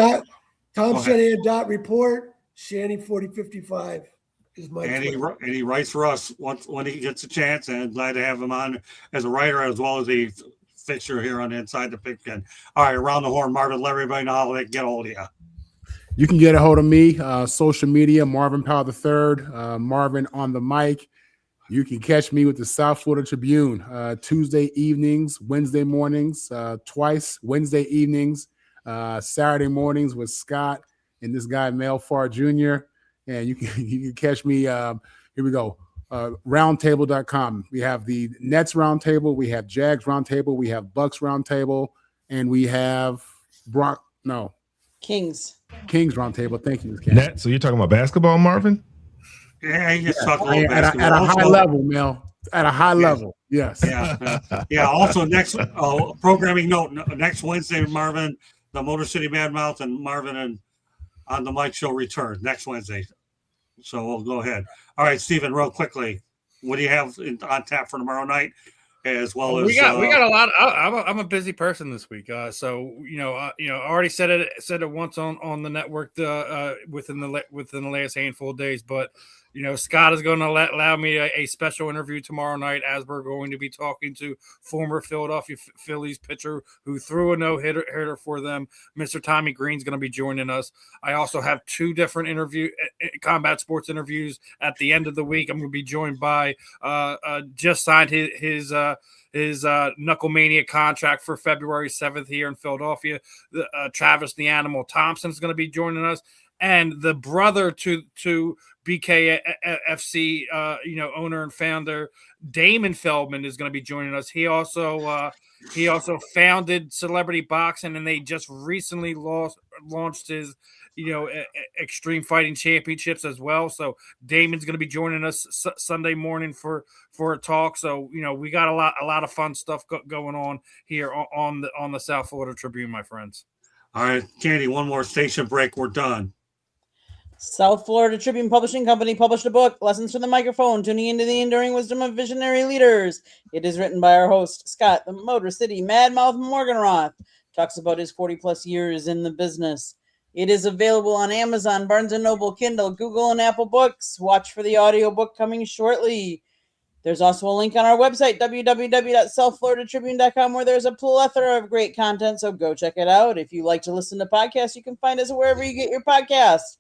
dot report. Shanny 4055 is my and he writes for us when he gets a chance, and glad to have him on as a writer as well as a fixture here on Inside the Pigskin. All right, around the horn, Marvin, let everybody know how they can get a hold of you. You can get a hold of me, social media, Marvin Powell III, Marvin on the mic. You can catch me with the South Florida Tribune Tuesday evenings, Wednesday mornings, twice, Wednesday evenings, Saturday mornings with Scott and this guy, Mel Farr Jr. And you can catch me, here we go, roundtable.com. We have the Nets Roundtable, we have Jags Roundtable, we have Bucks Roundtable, and we have Kings Roundtable. Thank you, Ms. Nets. So you're talking about basketball, Marvin? Yeah, he gets talk a little at a high level, Mel. At a high level, yes. Yeah. Also, next programming note: next Wednesday, Marvin, the Motor City Madmouth, and Marvin and on the mic show return next Wednesday. So we'll go ahead. All right, Stephen, real quickly, what do you have on tap for tomorrow night? as well as we got a lot. I'm a busy person this week, so I already said it once on the network within the last handful of days, but Scott is going to allow me a special interview tomorrow night, as we're going to be talking to former Philadelphia Phillies pitcher who threw a no-hitter for them. Mr. Tommy Green's going to be joining us. I also have 2 different combat sports interviews at the end of the week. I'm going to be joined by just signed his Knucklemania contract for February 7th here in Philadelphia. Travis the Animal Thompson is going to be joining us, and the brother to BKFC, owner and founder Damon Feldman is going to be joining us. He also founded Celebrity Boxing, and they just recently launched his Extreme Fighting Championships as well. So Damon's going to be joining us Sunday morning for a talk. So we got a lot of fun stuff going on here on the South Florida Tribune, my friends. All right, Candy, one more station break. We're done. South Florida Tribune Publishing Company published a book, Lessons from the Microphone, Tuning into the Enduring Wisdom of Visionary Leaders. It is written by our host, Scott, the Motor City Madmouth Morganroth. Talks about his 40-plus years in the business. It is available on Amazon, Barnes & Noble, Kindle, Google, and Apple Books. Watch for the audiobook coming shortly. There's also a link on our website, www.southfloridatribune.com, where there's a plethora of great content, so go check it out. If you like to listen to podcasts, you can find us wherever you get your podcasts.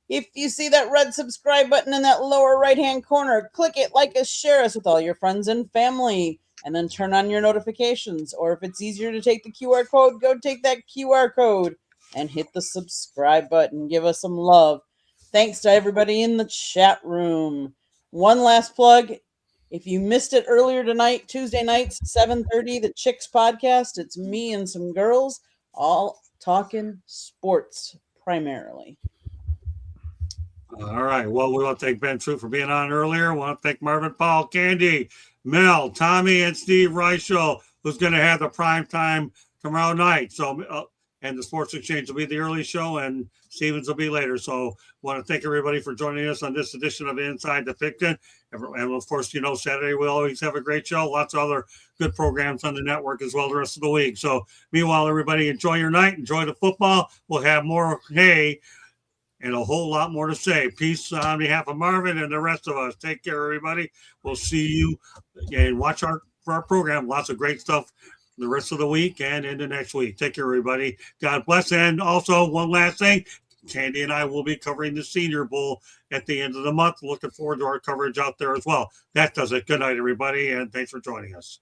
If you see that red subscribe button in that lower right-hand corner, click it, like us, share us with all your friends and family, and then turn on your notifications. Or if it's easier to take the QR code, go take that QR code and hit the subscribe button. Give us some love. Thanks to everybody in the chat room. One last plug. If you missed it earlier tonight, Tuesday nights, 7:30, the Chicks podcast. It's me and some girls all talking sports primarily. All right. Well, we want to thank Ben True for being on earlier. We want to thank Marvin, Paul, Candy, Mel, Tommy, and Steve Reichel, who's going to have the prime time tomorrow night. So, and the Sports Exchange will be the early show, and Stevens will be later. So, want to thank everybody for joining us on this edition of Inside the Pigskin. And of course, Saturday we'll always have a great show. Lots of other good programs on the network as well the rest of the week. So, meanwhile, everybody enjoy your night, enjoy the football. We'll have more hay and a whole lot more to say. Peace on behalf of Marvin and the rest of us. Take care, everybody. We'll see you and watch our program. Lots of great stuff the rest of the week and into next week. Take care, everybody. God bless. And also, one last thing, Candy and I will be covering the Senior Bowl at the end of the month. Looking forward to our coverage out there as well. That does it. Good night, everybody, and thanks for joining us.